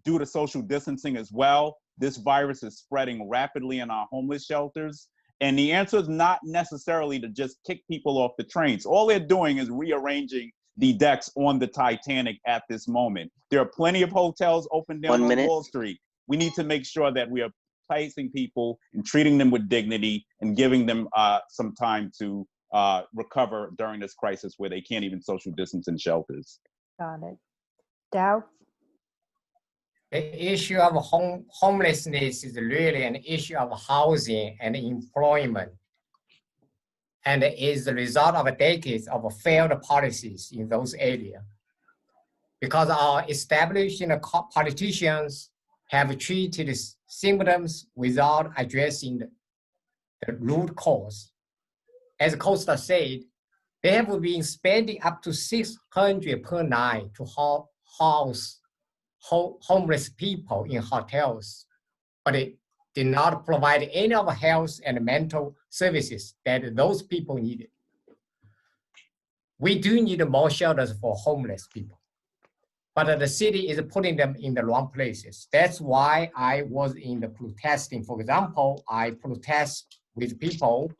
due to social distancing as well. This virus is spreading rapidly in our homeless shelters. And the answer is not necessarily to just kick people off the trains. All they're doing is rearranging the decks on the Titanic at this moment. There are plenty of hotels open down on Wall Street. We need to make sure that we are placing people and treating them with dignity and giving them some time to recover during this crisis where they can't even social distance in shelters. Got it. Dow? The issue of homelessness is really an issue of housing and employment, and it is the result of decades of failed policies in those areas. Because our established politicians have treated symptoms without addressing the root cause. As Costa said, they have been spending up to $600 per night to house homeless people in hotels, but it did not provide any of the health and mental services that those people needed. We do need more shelters for homeless people, but the city is putting them in the wrong places. That's why I was in the protesting. For example, I protest with people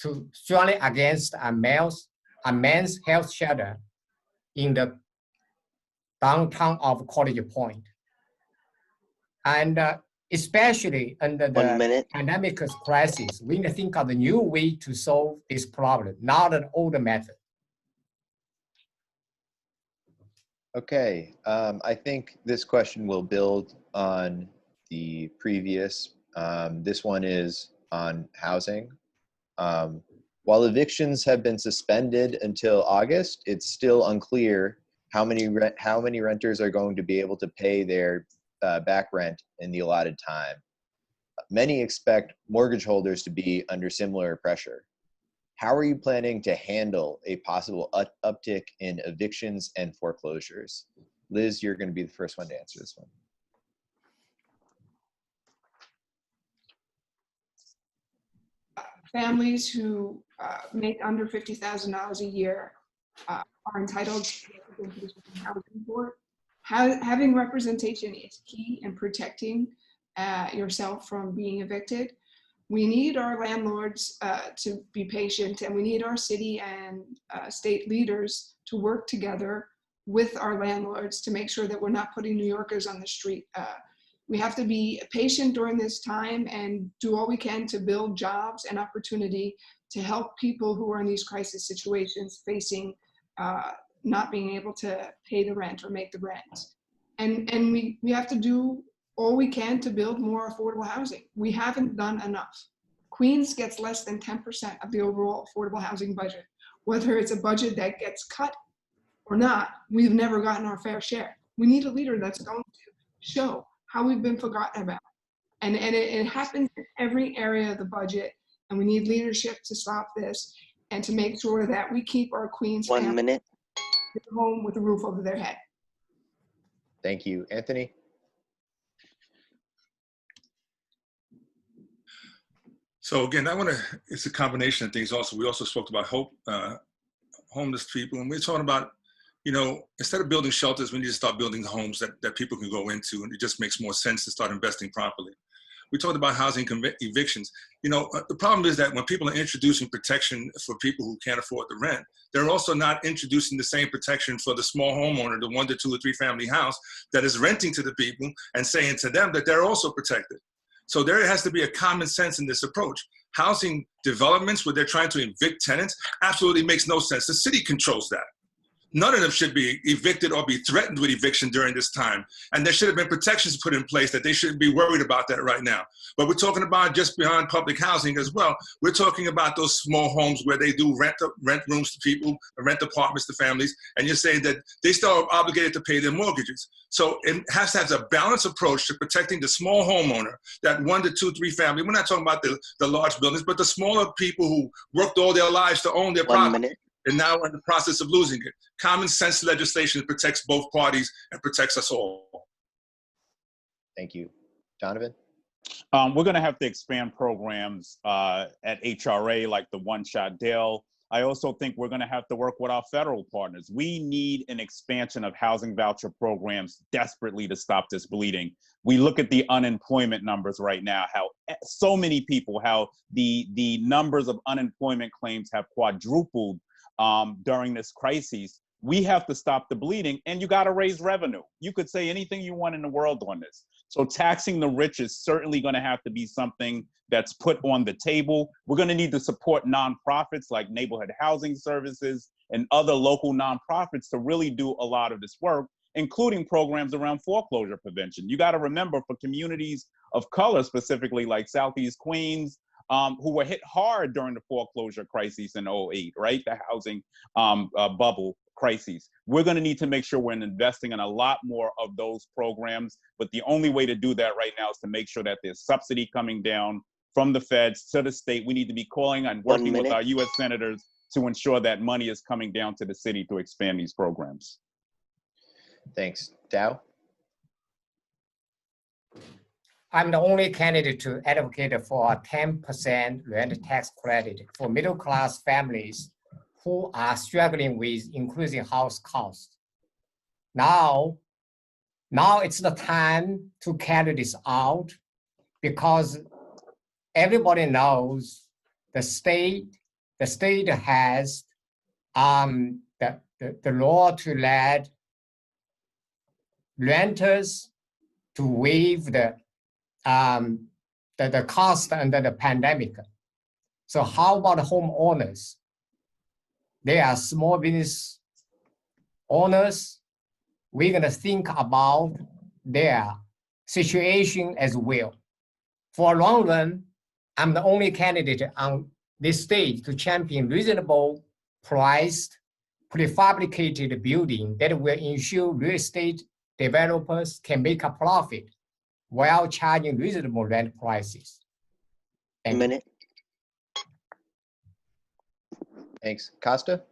to strongly against a men's health shelter in the downtown of College Point. And especially under the pandemic crisis, we need to think of a new way to solve this problem, not an old method. Okay, I think this question will build on the previous. This one is on housing. While evictions have been suspended until August, it's still unclear how many renters are going to be able to pay their back rent in the allotted time. Many expect mortgage holders to be under similar pressure. How are you planning to handle a possible uptick in evictions and foreclosures? Liz, you're going to be the first one to answer this one. Families who make under $50,000 a year are entitled to representation in the housing board. Having representation is key in protecting yourself from being evicted. We need our landlords to be patient, and we need our city and state leaders to work together with our landlords to make sure that we're not putting New Yorkers on the street. We have to be patient during this time and do all we can to build jobs and opportunity to help people who are in these crisis situations facing not being able to pay the rent or make the rent. And we have to do all we can to build more affordable housing. We haven't done enough. Queens gets less than 10% of the overall affordable housing budget. Whether it's a budget that gets cut or not, we've never gotten our fair share. We need a leader that's going to show how we've been forgotten about. And it happens in every area of the budget, and we need leadership to stop this and to make sure that we keep our Queens families home with a roof over their head. Thank you. Anthony? So again, it's a combination of things also. We also spoke about hope, homeless people, and we're talking about, instead of building shelters, we need to start building homes that people can go into, and it just makes more sense to start investing properly. We talked about housing evictions. The problem is that when people are introducing protection for people who can't afford the rent, they're also not introducing the same protection for the small homeowner, the 1 to 2 or 3 family house that is renting to the people and saying to them that they're also protected. So there has to be a common sense in this approach. Housing developments where they're trying to evict tenants absolutely makes no sense. The city controls that. None of them should be evicted or be threatened with eviction during this time. And there should have been protections put in place that they shouldn't be worried about that right now. But we're talking about just beyond public housing as well. We're talking about those small homes where they do rent rooms to people, rent apartments to families, and you're saying that they still are obligated to pay their mortgages. So it has to have a balanced approach to protecting the small homeowner, that 1 to 2, 3 family. We're not talking about the large buildings, but the smaller people who worked all their lives to own their property. And now we're in the process of losing it. Common sense legislation protects both parties and protects us all. Thank you. Donovan? We're going to have to expand programs at HRA like the one-shot deal. I also think we're going to have to work with our federal partners. We need an expansion of housing voucher programs desperately to stop this bleeding. We look at the unemployment numbers right now, how so many people, how the numbers of unemployment claims have quadrupled during this crisis. We have to stop the bleeding, and you got to raise revenue. You could say anything you want in the world on this. So taxing the rich is certainly going to have to be something that's put on the table. We're going to need to support nonprofits like neighborhood housing services and other local nonprofits to really do a lot of this work, including programs around foreclosure prevention. You got to remember, for communities of color, specifically like Southeast Queens, who were hit hard during the foreclosure crisis in 2008, right? The housing bubble crises. We're going to need to make sure we're investing in a lot more of those programs. But the only way to do that right now is to make sure that there's subsidy coming down from the feds to the state. We need to be calling and working with our U.S. senators to ensure that money is coming down to the city to expand these programs. Thanks. Dow? I'm the only candidate to advocate for a 10% rent tax credit for middle-class families who are struggling with increasing house costs. Now it's the time to carry this out, because everybody knows the state has the law to let renters to waive the cost under the pandemic. So how about homeowners? They are small business owners we're gonna think about their situation as well. For a long run, I'm the only candidate on this stage to champion reasonable priced, prefabricated building that will ensure real estate developers can make a profit while charging reasonable rent prices. A Thank you. minute. Thanks. Costa?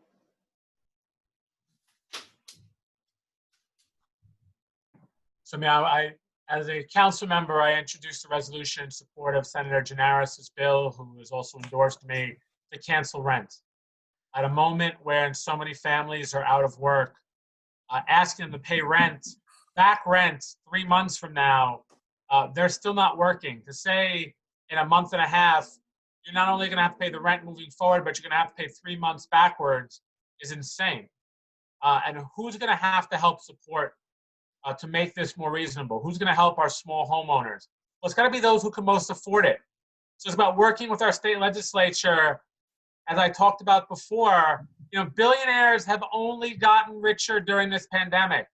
So as a council member, I introduced a resolution in support of Senator Gennaris' bill, who has also endorsed me, to cancel rent. At a moment when so many families are out of work, asking them to pay back rent 3 months from now, they're still not working. To say in a month and a half, you're not only going to have to pay the rent moving forward, but you're going to have to pay 3 months backwards is insane. And who's going to have to help support to make this more reasonable? Who's going to help our small homeowners? Well, it's got to be those who can most afford it. So it's about working with our state legislature. As I talked about before, billionaires have only gotten richer during this pandemic.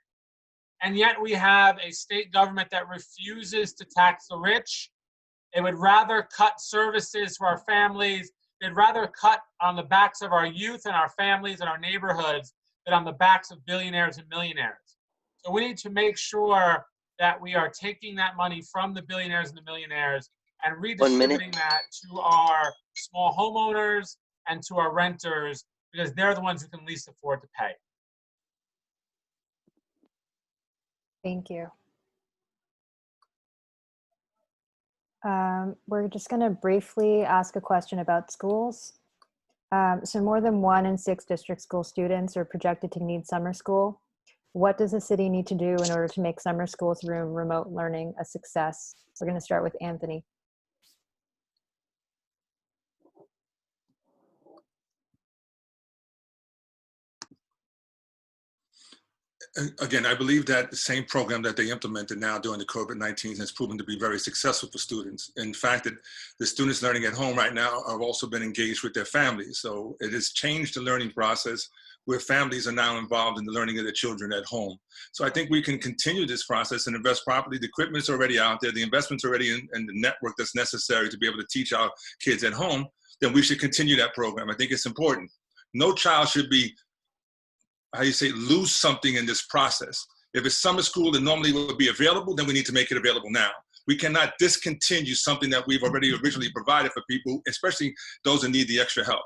And yet we have a state government that refuses to tax the rich. It would rather cut services for our families. They'd rather cut on the backs of our youth and our families and our neighborhoods than on the backs of billionaires and millionaires. So we need to make sure that we are taking that money from the billionaires and the millionaires and redistributing that to our small homeowners and to our renters, because they're the ones who can least afford to pay. Thank you. We're just going to briefly ask a question about schools. So more than 1 in 6 district school students are projected to need summer school. What does the city need to do in order to make summer school through remote learning a success? We're going to start with Anthony. Again, I believe that the same program that they implemented now during the COVID-19 has proven to be very successful for students. In fact, that the students learning at home right now have also been engaged with their families. So it has changed the learning process where families are now involved in the learning of their children at home. So I think we can continue this process and invest properly. The equipment's already out there. The investment's already in the network that's necessary to be able to teach our kids at home. Then we should continue that program. I think it's important. No child should be, lose something in this process. If it's summer school that normally would be available, then we need to make it available now. We cannot discontinue something that we've already originally provided for people, especially those that need the extra help.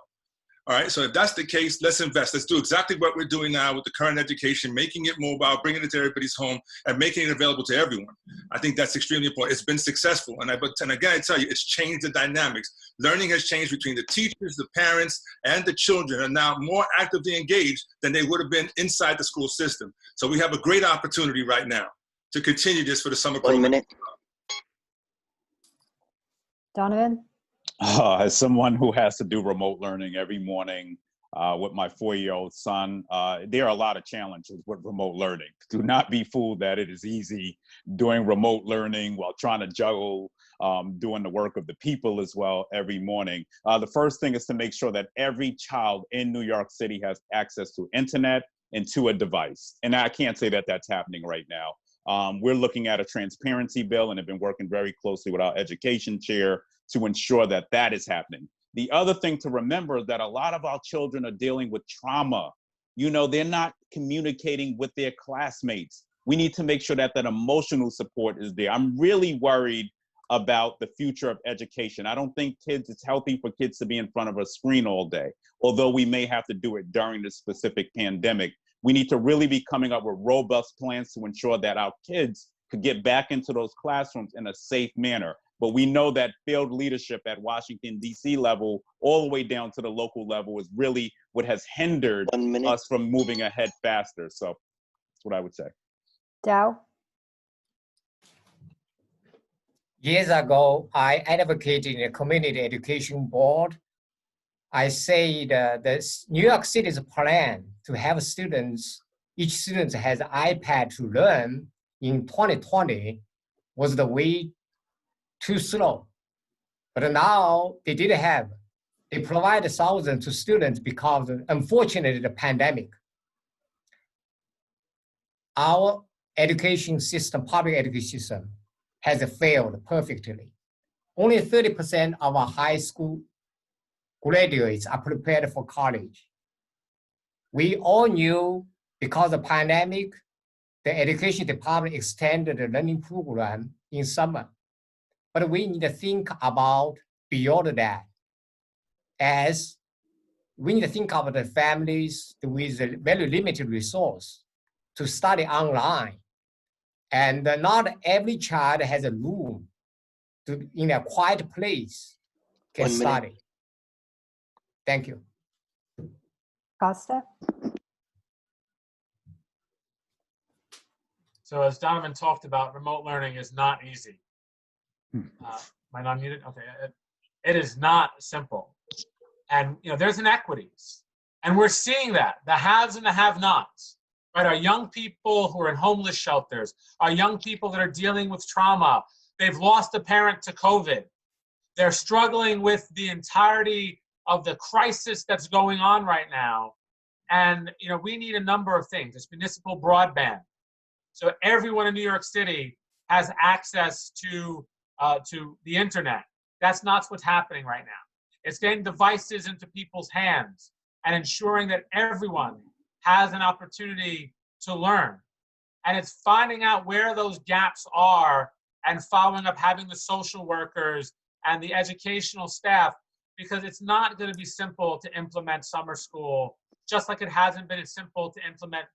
All right, so if that's the case, let's invest. Let's do exactly what we're doing now with the current education, making it mobile, bringing it to everybody's home, and making it available to everyone. I think that's extremely important. It's been successful. And again, I tell you, it's changed the dynamics. Learning has changed between the teachers, the parents, and the children are now more actively engaged than they would have been inside the school system. So we have a great opportunity right now to continue this for the summer program. 1 minute. Donovan? As someone who has to do remote learning every morning with my 4-year-old son, there are a lot of challenges with remote learning. Do not be fooled that it is easy doing remote learning while trying to juggle doing the work of the people as well every morning. The first thing is to make sure that every child in New York City has access to internet and to a device. And I can't say that that's happening right now. We're looking at a transparency bill and have been working very closely with our education chair to ensure that that is happening. The other thing to remember is that a lot of our children are dealing with trauma. You know, they're not communicating with their classmates. We need to make sure that that emotional support is there. I'm really worried about the future of education. I don't think it's healthy for kids to be in front of a screen all day, although we may have to do it during this specific pandemic. We need to really be coming up with robust plans to ensure that our kids could get back into those classrooms in a safe manner. But we know that failed leadership at Washington, D.C. level, all the way down to the local level, is really what has hindered us from moving ahead faster. So that's what I would say. Dow? Years ago, I advocated in a community education board. I said the New York City's plan to have students, each student has an iPad to learn in 2020 was the way too slow. But now they didn't have. They provide thousands to students because, unfortunately, the pandemic. our education system, public education system, has failed perfectly. Only 30% of our high school graduates are prepared for college. We all knew because of the pandemic, the education department extended the learning program in summer. But we need to think about beyond that, as we need to think about the families with a very limited resource to study online. And not every child has a room to, in a quiet place, can 1 minute. study. Thank you. Costa? So as Donovan talked about, remote learning is not easy. Am I not muted? Okay, it is not simple. And there's inequities. And we're seeing that, the haves and the have-nots. Right, our young people who are in homeless shelters, our young people that are dealing with trauma, they've lost a parent to COVID. They're struggling with the entirety of the crisis that's going on right now. And we need a number of things. It's municipal broadband. So everyone in New York City has access to the internet. That's not what's happening right now. It's getting devices into people's hands and ensuring that everyone has an opportunity to learn. And it's finding out where those gaps are and following up, having the social workers and the educational staff, because it's not going to be simple to implement summer school, just like it hasn't been simple to implement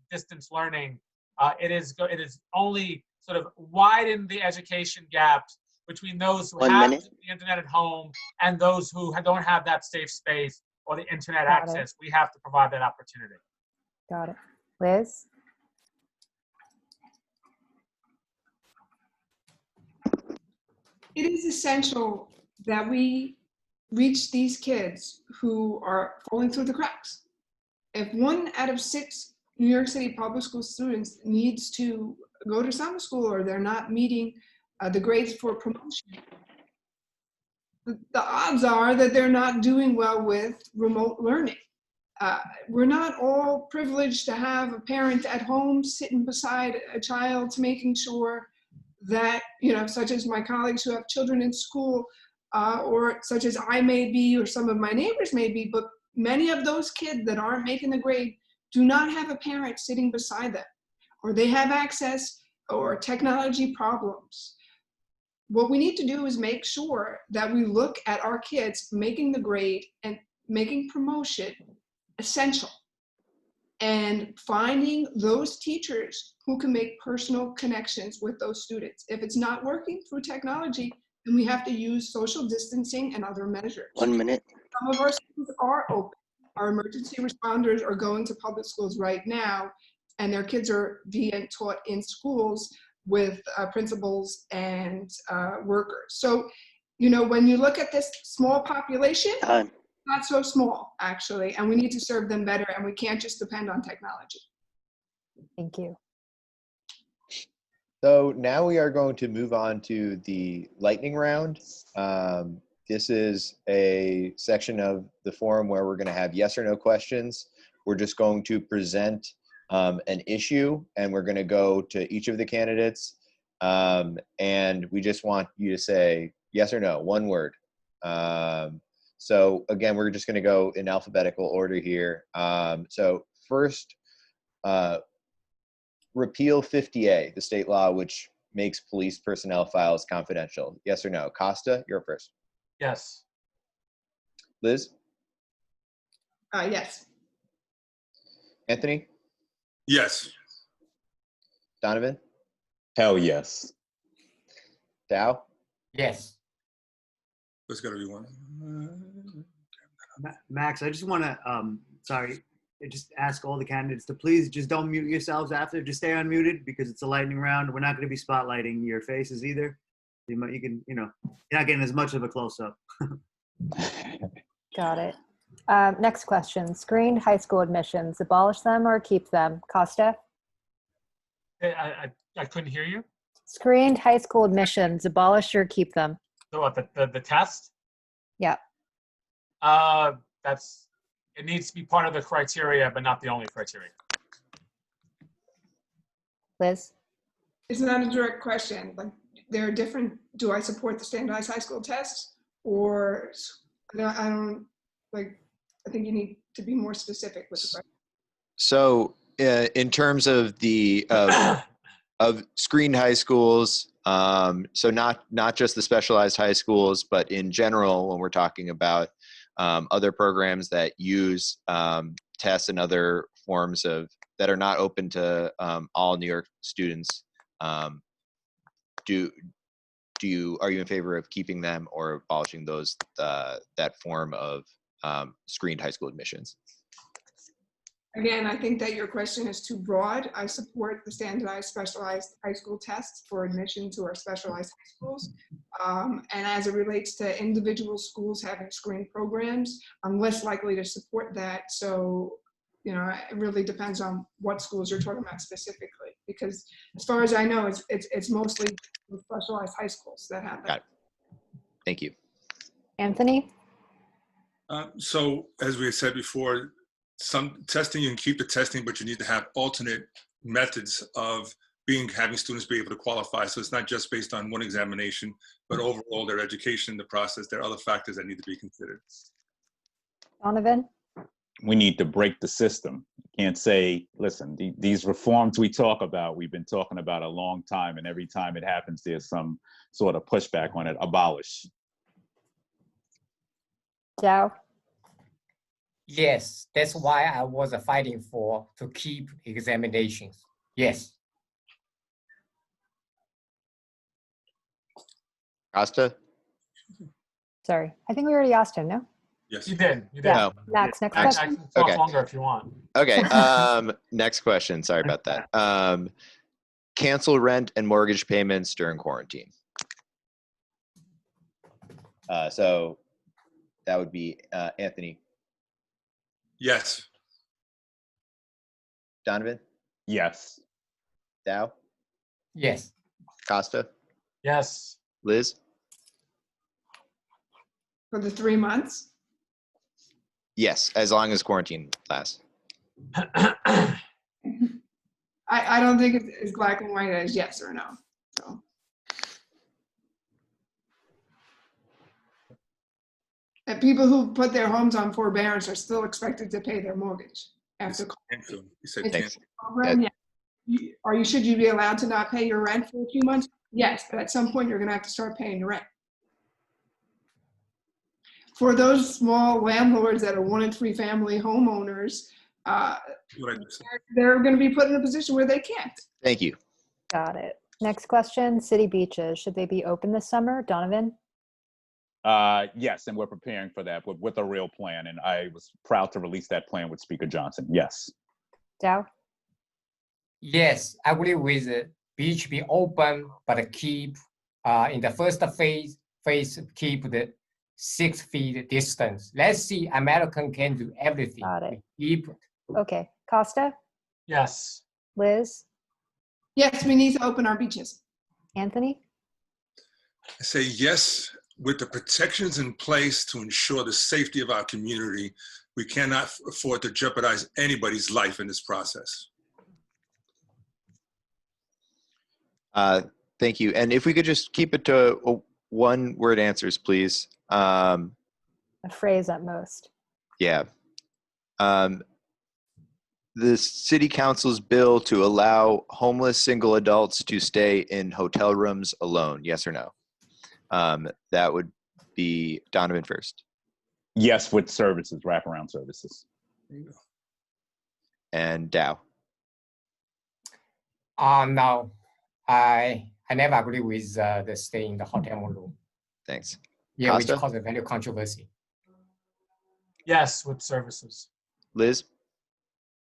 distance learning. It is only sort of widen the education gaps between those who 1 have minute. the internet at home and those who don't have that safe space or the internet Got access. We have to provide that opportunity. Got it. Liz? It is essential that we reach these kids who are falling through the cracks. If 1 out of 6 New York City public school students needs to go to summer school or they're not meeting the grades for promotion, the odds are that they're not doing well with remote learning. We're not all privileged to have a parent at home sitting beside a child, making sure that, such as my colleagues who have children in school, or such as I may be, or some of my neighbors may be, but many of those kids that aren't making the grade do not have a parent sitting beside them, or they have access or technology problems. What we need to do is make sure that we look at our kids making the grade and making promotion essential, and finding those teachers who can make personal connections with those students. If it's not working through technology, then we have to use social distancing and other measures. 1 minute. Some of our schools are open. Our emergency responders are going to public schools right now, and their kids are being taught in schools with principals and workers. So, when you look at this small population, Time. not so small, actually, and we need to serve them better, and we can't just depend on technology. Thank you. So now we are going to move on to the lightning round. This is a section of the forum where we're going to have yes or no questions. We're just going to present an issue, and we're going to go to each of the candidates, and we just want you to say yes or no, one word. So again, we're just going to go in alphabetical order here. So first, repeal 50A, the state law which makes police personnel files confidential. Yes or no? Costa, you're first. Yes. Liz? Yes. Anthony? Yes. Donovan? Hell yes. Dow? Yes. There's got to be one. Max, I just want to, just ask all the candidates to please just don't mute yourselves after. Just stay unmuted because it's a lightning round. We're not going to be spotlighting your faces either. You can, you're not getting as much of a close-up. Got it. Next question. Screened high school admissions, abolish them or keep them? Costa? I couldn't hear you. Screened high school admissions, abolish or keep them? So what, the test? Yeah. It needs to be part of the criteria, but not the only criteria. Liz? It's not a direct question. Like, there are different, do I support the standardized high school tests? Or, I don't like, I think you need to be more specific with the question. So in terms of the of screened high schools, so not just the specialized high schools, but in general, when we're talking about other programs that use tests and other forms of that are not open to all New York students, are you in favor of keeping them or abolishing those that form of screened high school admissions? Again, I think that your question is too broad. I support the standardized specialized high school tests for admission to our specialized high schools. And as it relates to individual schools having screened programs, I'm less likely to support that. So, you know, it really depends on what schools you're talking about specifically. Because as far as I know, it's mostly specialized high schools that have that. Got it. Thank you. Anthony? So as we said before, some testing, you can keep the testing, but you need to have alternate methods of having students be able to qualify. So it's not just based on one examination, but overall their education, the process, there are other factors that need to be considered. Donovan? We need to break the system. You can't say, listen, these reforms we talk about, we've been talking about a long time, and every time it happens, there's some sort of pushback on it. Abolish. Dow? Yes, that's why I was fighting to keep examinations. Yes. Costa? Sorry, I think we already asked him, no? Yes. You did. Yeah. No. Max, next Max, I question. can talk Okay. longer if you want. Okay. Next question. Sorry about that. Cancel rent and mortgage payments during quarantine. So that would be Anthony. Yes. Donovan? Yes. Dow? Yes. Costa? Yes. Liz? For the 3 months? Yes, as long as quarantine lasts. I don't think it's as black and white as yes or no. So. And people who put their homes on forbearance are still expected to pay their mortgage after. Cancel. You said It's a cancel. program, yeah. Should you be allowed to not pay your rent for a few months? Yes, but at some point you're going to have to start paying your rent. For those small landlords that are 1 and 3 family homeowners, they're going to be put in a position where they can't. Thank you. Got it. Next question, city beaches. Should they be open this summer? Donovan? Yes, and we're preparing for that with a real plan, and I was proud to release that plan with Speaker Johnson. Yes. Dow? Yes, I agree with the beach be open, but keep in the first phase keep the 6 feet distance. Let's see, American can do everything. Got it. Keep. Okay. Costa? Yes. Liz? Yes, we need to open our beaches. Anthony? I say yes, with the protections in place to ensure the safety of our community. We cannot afford to jeopardize anybody's life in this process. Thank you. And if we could just keep it to 1-word answers, please. A phrase at most. Yeah. The city council's bill to allow homeless single adults to stay in hotel rooms alone, yes or no? That would be Donovan first. Yes, with services, wraparound services. There you go. And Dow. No, I never agree with the stay in the hotel room. Thanks. Yeah, Costa? which caused a very controversy. Yes, with services. Liz?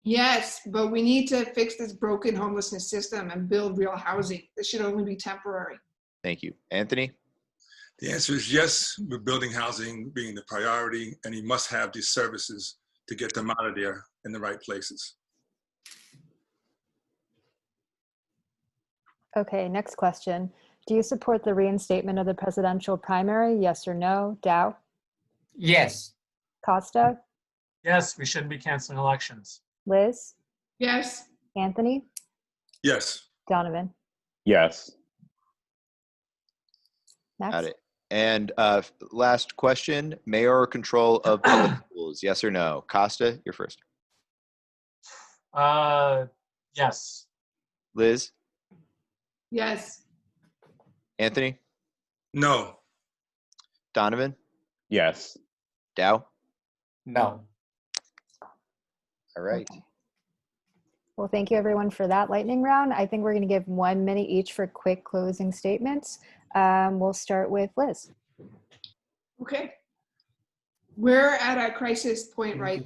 Yes, but we need to fix this broken homelessness system and build real housing. This should only be temporary. Thank you. Anthony? The answer is yes, with building housing being the priority, and he must have these services to get them out of there in the right places. Okay, next question. Do you support the reinstatement of the presidential primary? Yes or no? Dow? Yes. Costa? Yes, we shouldn't be canceling elections. Liz? Yes. Anthony? Yes. Donovan. Yes. Max? Got it. And last question, mayoral control of public schools, yes or no? Costa, you're first. Yes. Liz? Yes. Anthony? No. Donovan? Yes. Dow? No. All right. Okay. Well, thank you everyone for that lightning round. I think we're going to give 1 minute each for quick closing statements. We'll start with Liz. Okay. We're at a crisis point right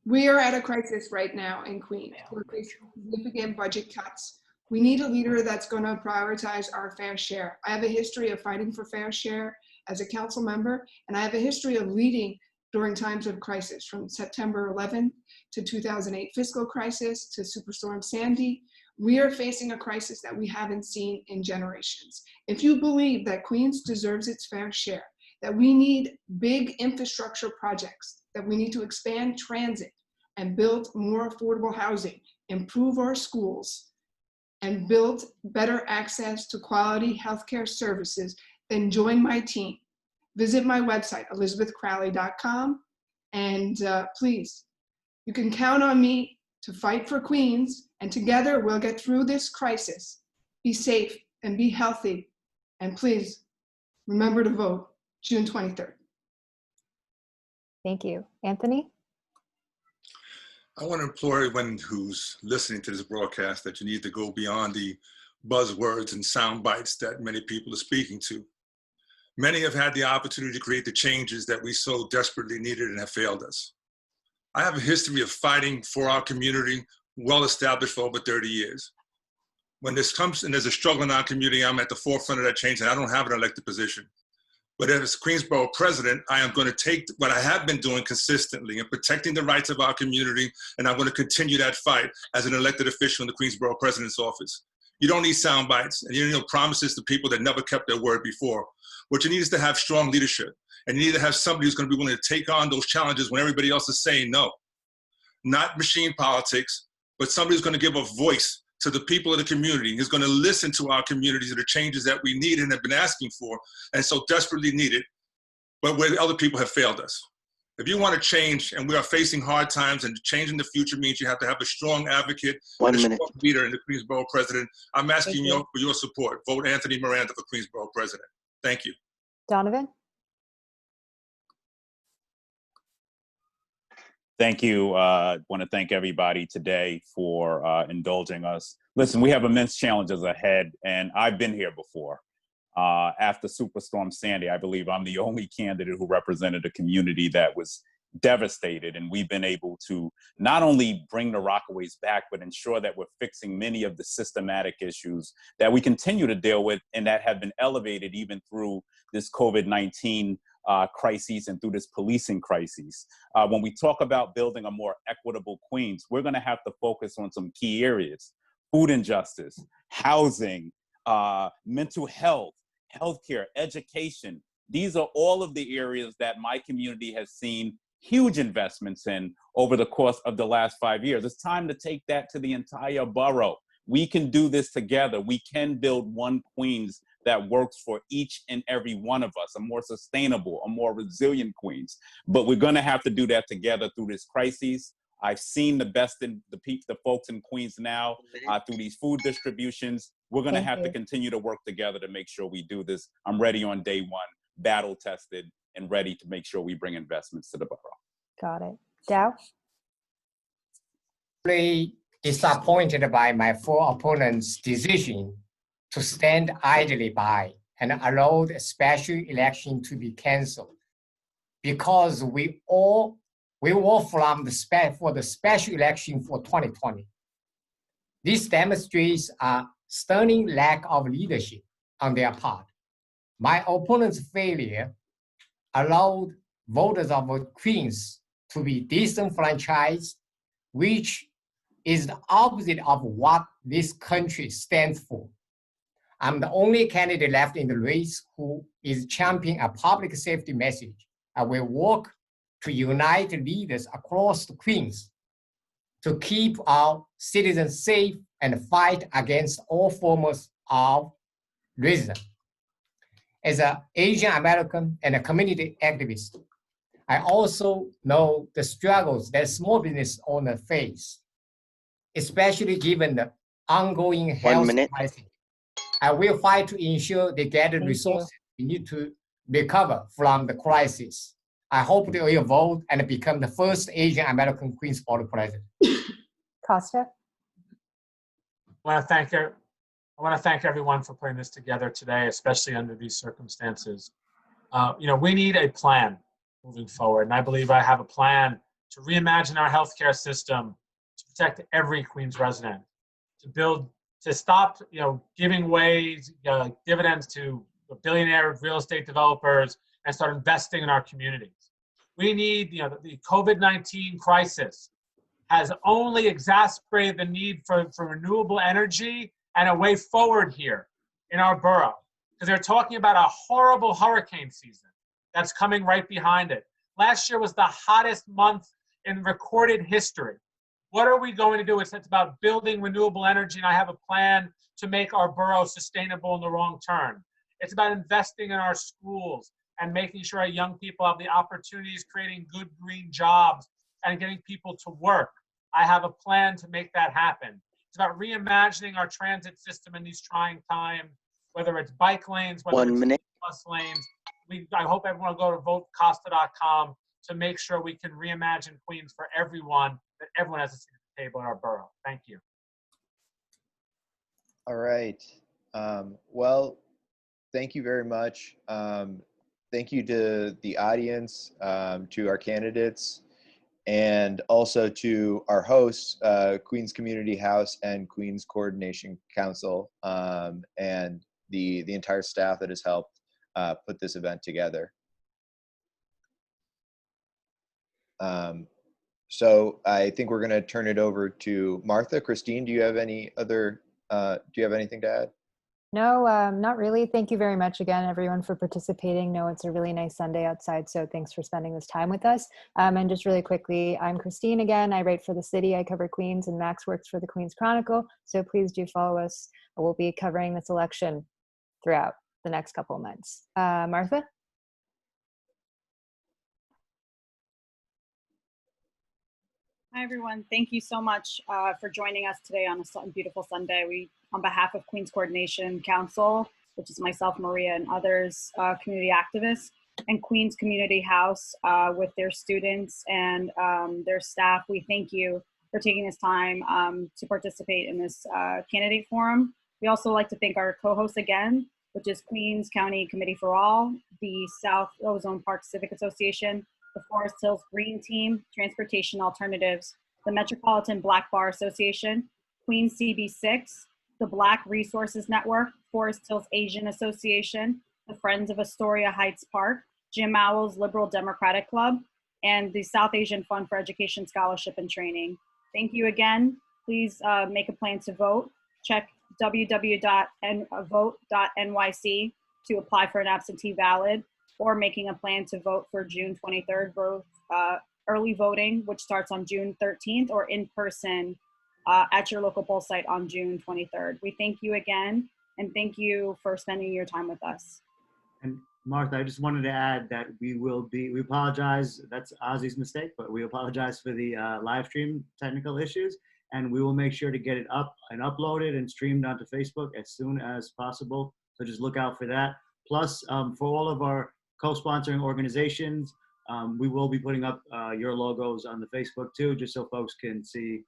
We are at a crisis right now in Queens. We're facing significant budget cuts. We need a leader that's going to prioritize our fair share. I have a history of fighting for fair share as a council member, and I have a history of leading during times of crisis, from September 11th to 2008 fiscal crisis to Superstorm Sandy. We are facing a crisis that we haven't seen in generations. If you believe that Queens deserves its fair share, that we need big infrastructure projects, that we need to expand transit and build more affordable housing, improve our schools, and build better access to quality healthcare services, then join my team. Visit my website, elizabethcrowley.com, and please, you can count on me to fight for Queens, and together we'll get through this crisis. Be safe and be healthy, and please remember to vote June 23rd. Thank you. Anthony? I want to implore everyone who's listening to this broadcast that you need to go beyond the buzzwords and sound bites that many people are speaking to. Many have had the opportunity to create the changes that we so desperately needed and have failed us. I have a history of fighting for our community, well established for over 30 years. When this comes and there's a struggle in our community, I'm at the forefront of that change, and I don't have an elected position. But as Queens Borough President, I am going to take what I have been doing consistently in protecting the rights of our community, and I'm going to continue that fight as an elected official in the Queens Borough President's office. You don't need sound bites, and you don't need promises to people that never kept their word before. What you need is to have strong leadership, and you need to have somebody who's going to be willing to take on those challenges when everybody else is saying no. Not machine politics, but somebody who's going to give a voice to the people of the community, who's going to listen to our communities and the changes that we need and have been asking for and so desperately needed, but where other people have failed us. If you want to change, and we are facing hard times, and changing the future means you have to have a strong advocate and a strong leader in the Queens Borough President. I'm asking you for your support. Vote Anthony Miranda for Queens Borough President. Thank you. Donovan? Thank you. I want to thank everybody today for indulging us. Listen, we have immense challenges ahead, and I've been here before. After Superstorm Sandy, I believe I'm the only candidate who represented a community that was devastated, and we've been able to not only bring the Rockaways back, but ensure that we're fixing many of the systematic issues that we continue to deal with and that have been elevated even through this COVID-19 crises and through this policing crisis. When we talk about building a more equitable Queens, we're going to have to focus on some key areas: food injustice, housing, mental health, healthcare, education. These are all of the areas that my community has seen huge investments in over the course of the last 5 years. It's time to take that to the entire borough. We can do this together. We can build one Queens that works for each and every one of us, a more sustainable, a more resilient Queens. But we're going to have to do that together through this crisis. I've seen the best in the folks in Queens now through these food distributions. We're going to have to continue to work together to make sure we do this. I'm ready on day one, battle tested, and ready to make sure we bring investments to the borough. Got it. Dow? Really disappointed by my four opponents' decision to stand idly by and allow the special election to be canceled, because we were from for the special election for 2020. This demonstrates a stunning lack of leadership on their part. My opponent's failure allowed voters of Queens to be disenfranchised, which is the opposite of what this country stands for. I'm the only candidate left in the race who is championing a public safety message. I will work to unite leaders across the Queens to keep our citizens safe and fight against all forms of racism. As an Asian American and a community activist, I also know the struggles that small business owners face, especially given the ongoing health crisis. I will fight to ensure they get the resources they need to recover from the crisis. I hope they will vote and become the first Asian American Queens Borough President. Costa? I want to thank everyone for putting this together today, especially under these circumstances. We need a plan moving forward, and I believe I have a plan to reimagine our healthcare system, to protect every Queens resident, to stop, giving away dividends to billionaire real estate developers and start investing in our communities. We need, the COVID-19 crisis has only exacerbated the need for renewable energy and a way forward here in our borough, because they're talking about a horrible hurricane season that's coming right behind it. Last year was the hottest month in recorded history. What are we going to do? It's about building renewable energy, and I have a plan to make our borough sustainable in the long term. It's about investing in our schools and making sure our young people have the opportunities, creating good green jobs and getting people to work. I have a plan to make that happen. It's about reimagining our transit system in these trying times, whether it's bike lanes, whether it's bus lanes. I hope everyone will go to votecosta.com to make sure we can reimagine Queens for everyone, that everyone has a seat at the table in our borough. Thank you. All right. Well, thank you very much. Thank you to the audience, to our candidates, and also to our hosts, Queens Community House and Queens Coordination Council, and the entire staff that has helped put this event together. So I think we're going to turn it over to Martha. Christine, do you have any other, do you have anything to add? No, not really. Thank you very much again, everyone, for participating. No, it's a really nice Sunday outside, so thanks for spending this time with us. And just really quickly, I'm Christine again. I write for The City. I cover Queens, and Max works for the Queens Chronicle. So please do follow us. We'll be covering this election throughout the next couple of months. Martha? Hi, everyone. Thank you so much for joining us today on a beautiful Sunday. On behalf of Queens Coordination Council, which is myself, Maria, and others, community activists, and Queens Community House with their students and their staff, we thank you for taking this time to participate in this candidate forum. We also like to thank our co-hosts again, which is Queens County Committee for All, the South Ozone Park Civic Association, the Forest Hills Green Team, Transportation Alternatives, the Metropolitan Black Bar Association, Queens CB6, the Black Resources Network, Forest Hills Asian Association, the Friends of Astoria Heights Park, Jim Owell's Liberal Democratic Club, and the South Asian Fund for Education, Scholarship, and Training. Thank you again. Please make a plan to vote. Check www.vote.nyc to apply for an absentee ballot, or making a plan to vote for June 23rd, both early voting, which starts on June 13th, or in person at your local poll site on June 23rd. We thank you again, and thank you for spending your time with us. And Martha, I just wanted to add that we apologize, that's Ozzy's mistake, but we apologize for the live stream technical issues, and we will make sure to get it up and uploaded and streamed onto Facebook as soon as possible. So just look out for that. Plus, for all of our co-sponsoring organizations, we will be putting up your logos on the Facebook too, just so folks can see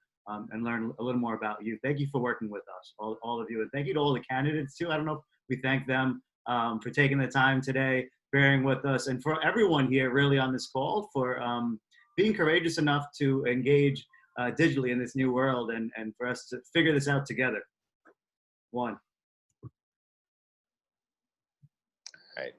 and learn a little more about you. Thank you for working with us, all of you. And thank you to all the candidates too. I don't know if we thank them for taking the time today, bearing with us, and for everyone here really on this call for being courageous enough to engage digitally in this new world and for us to figure this out together. One. All right.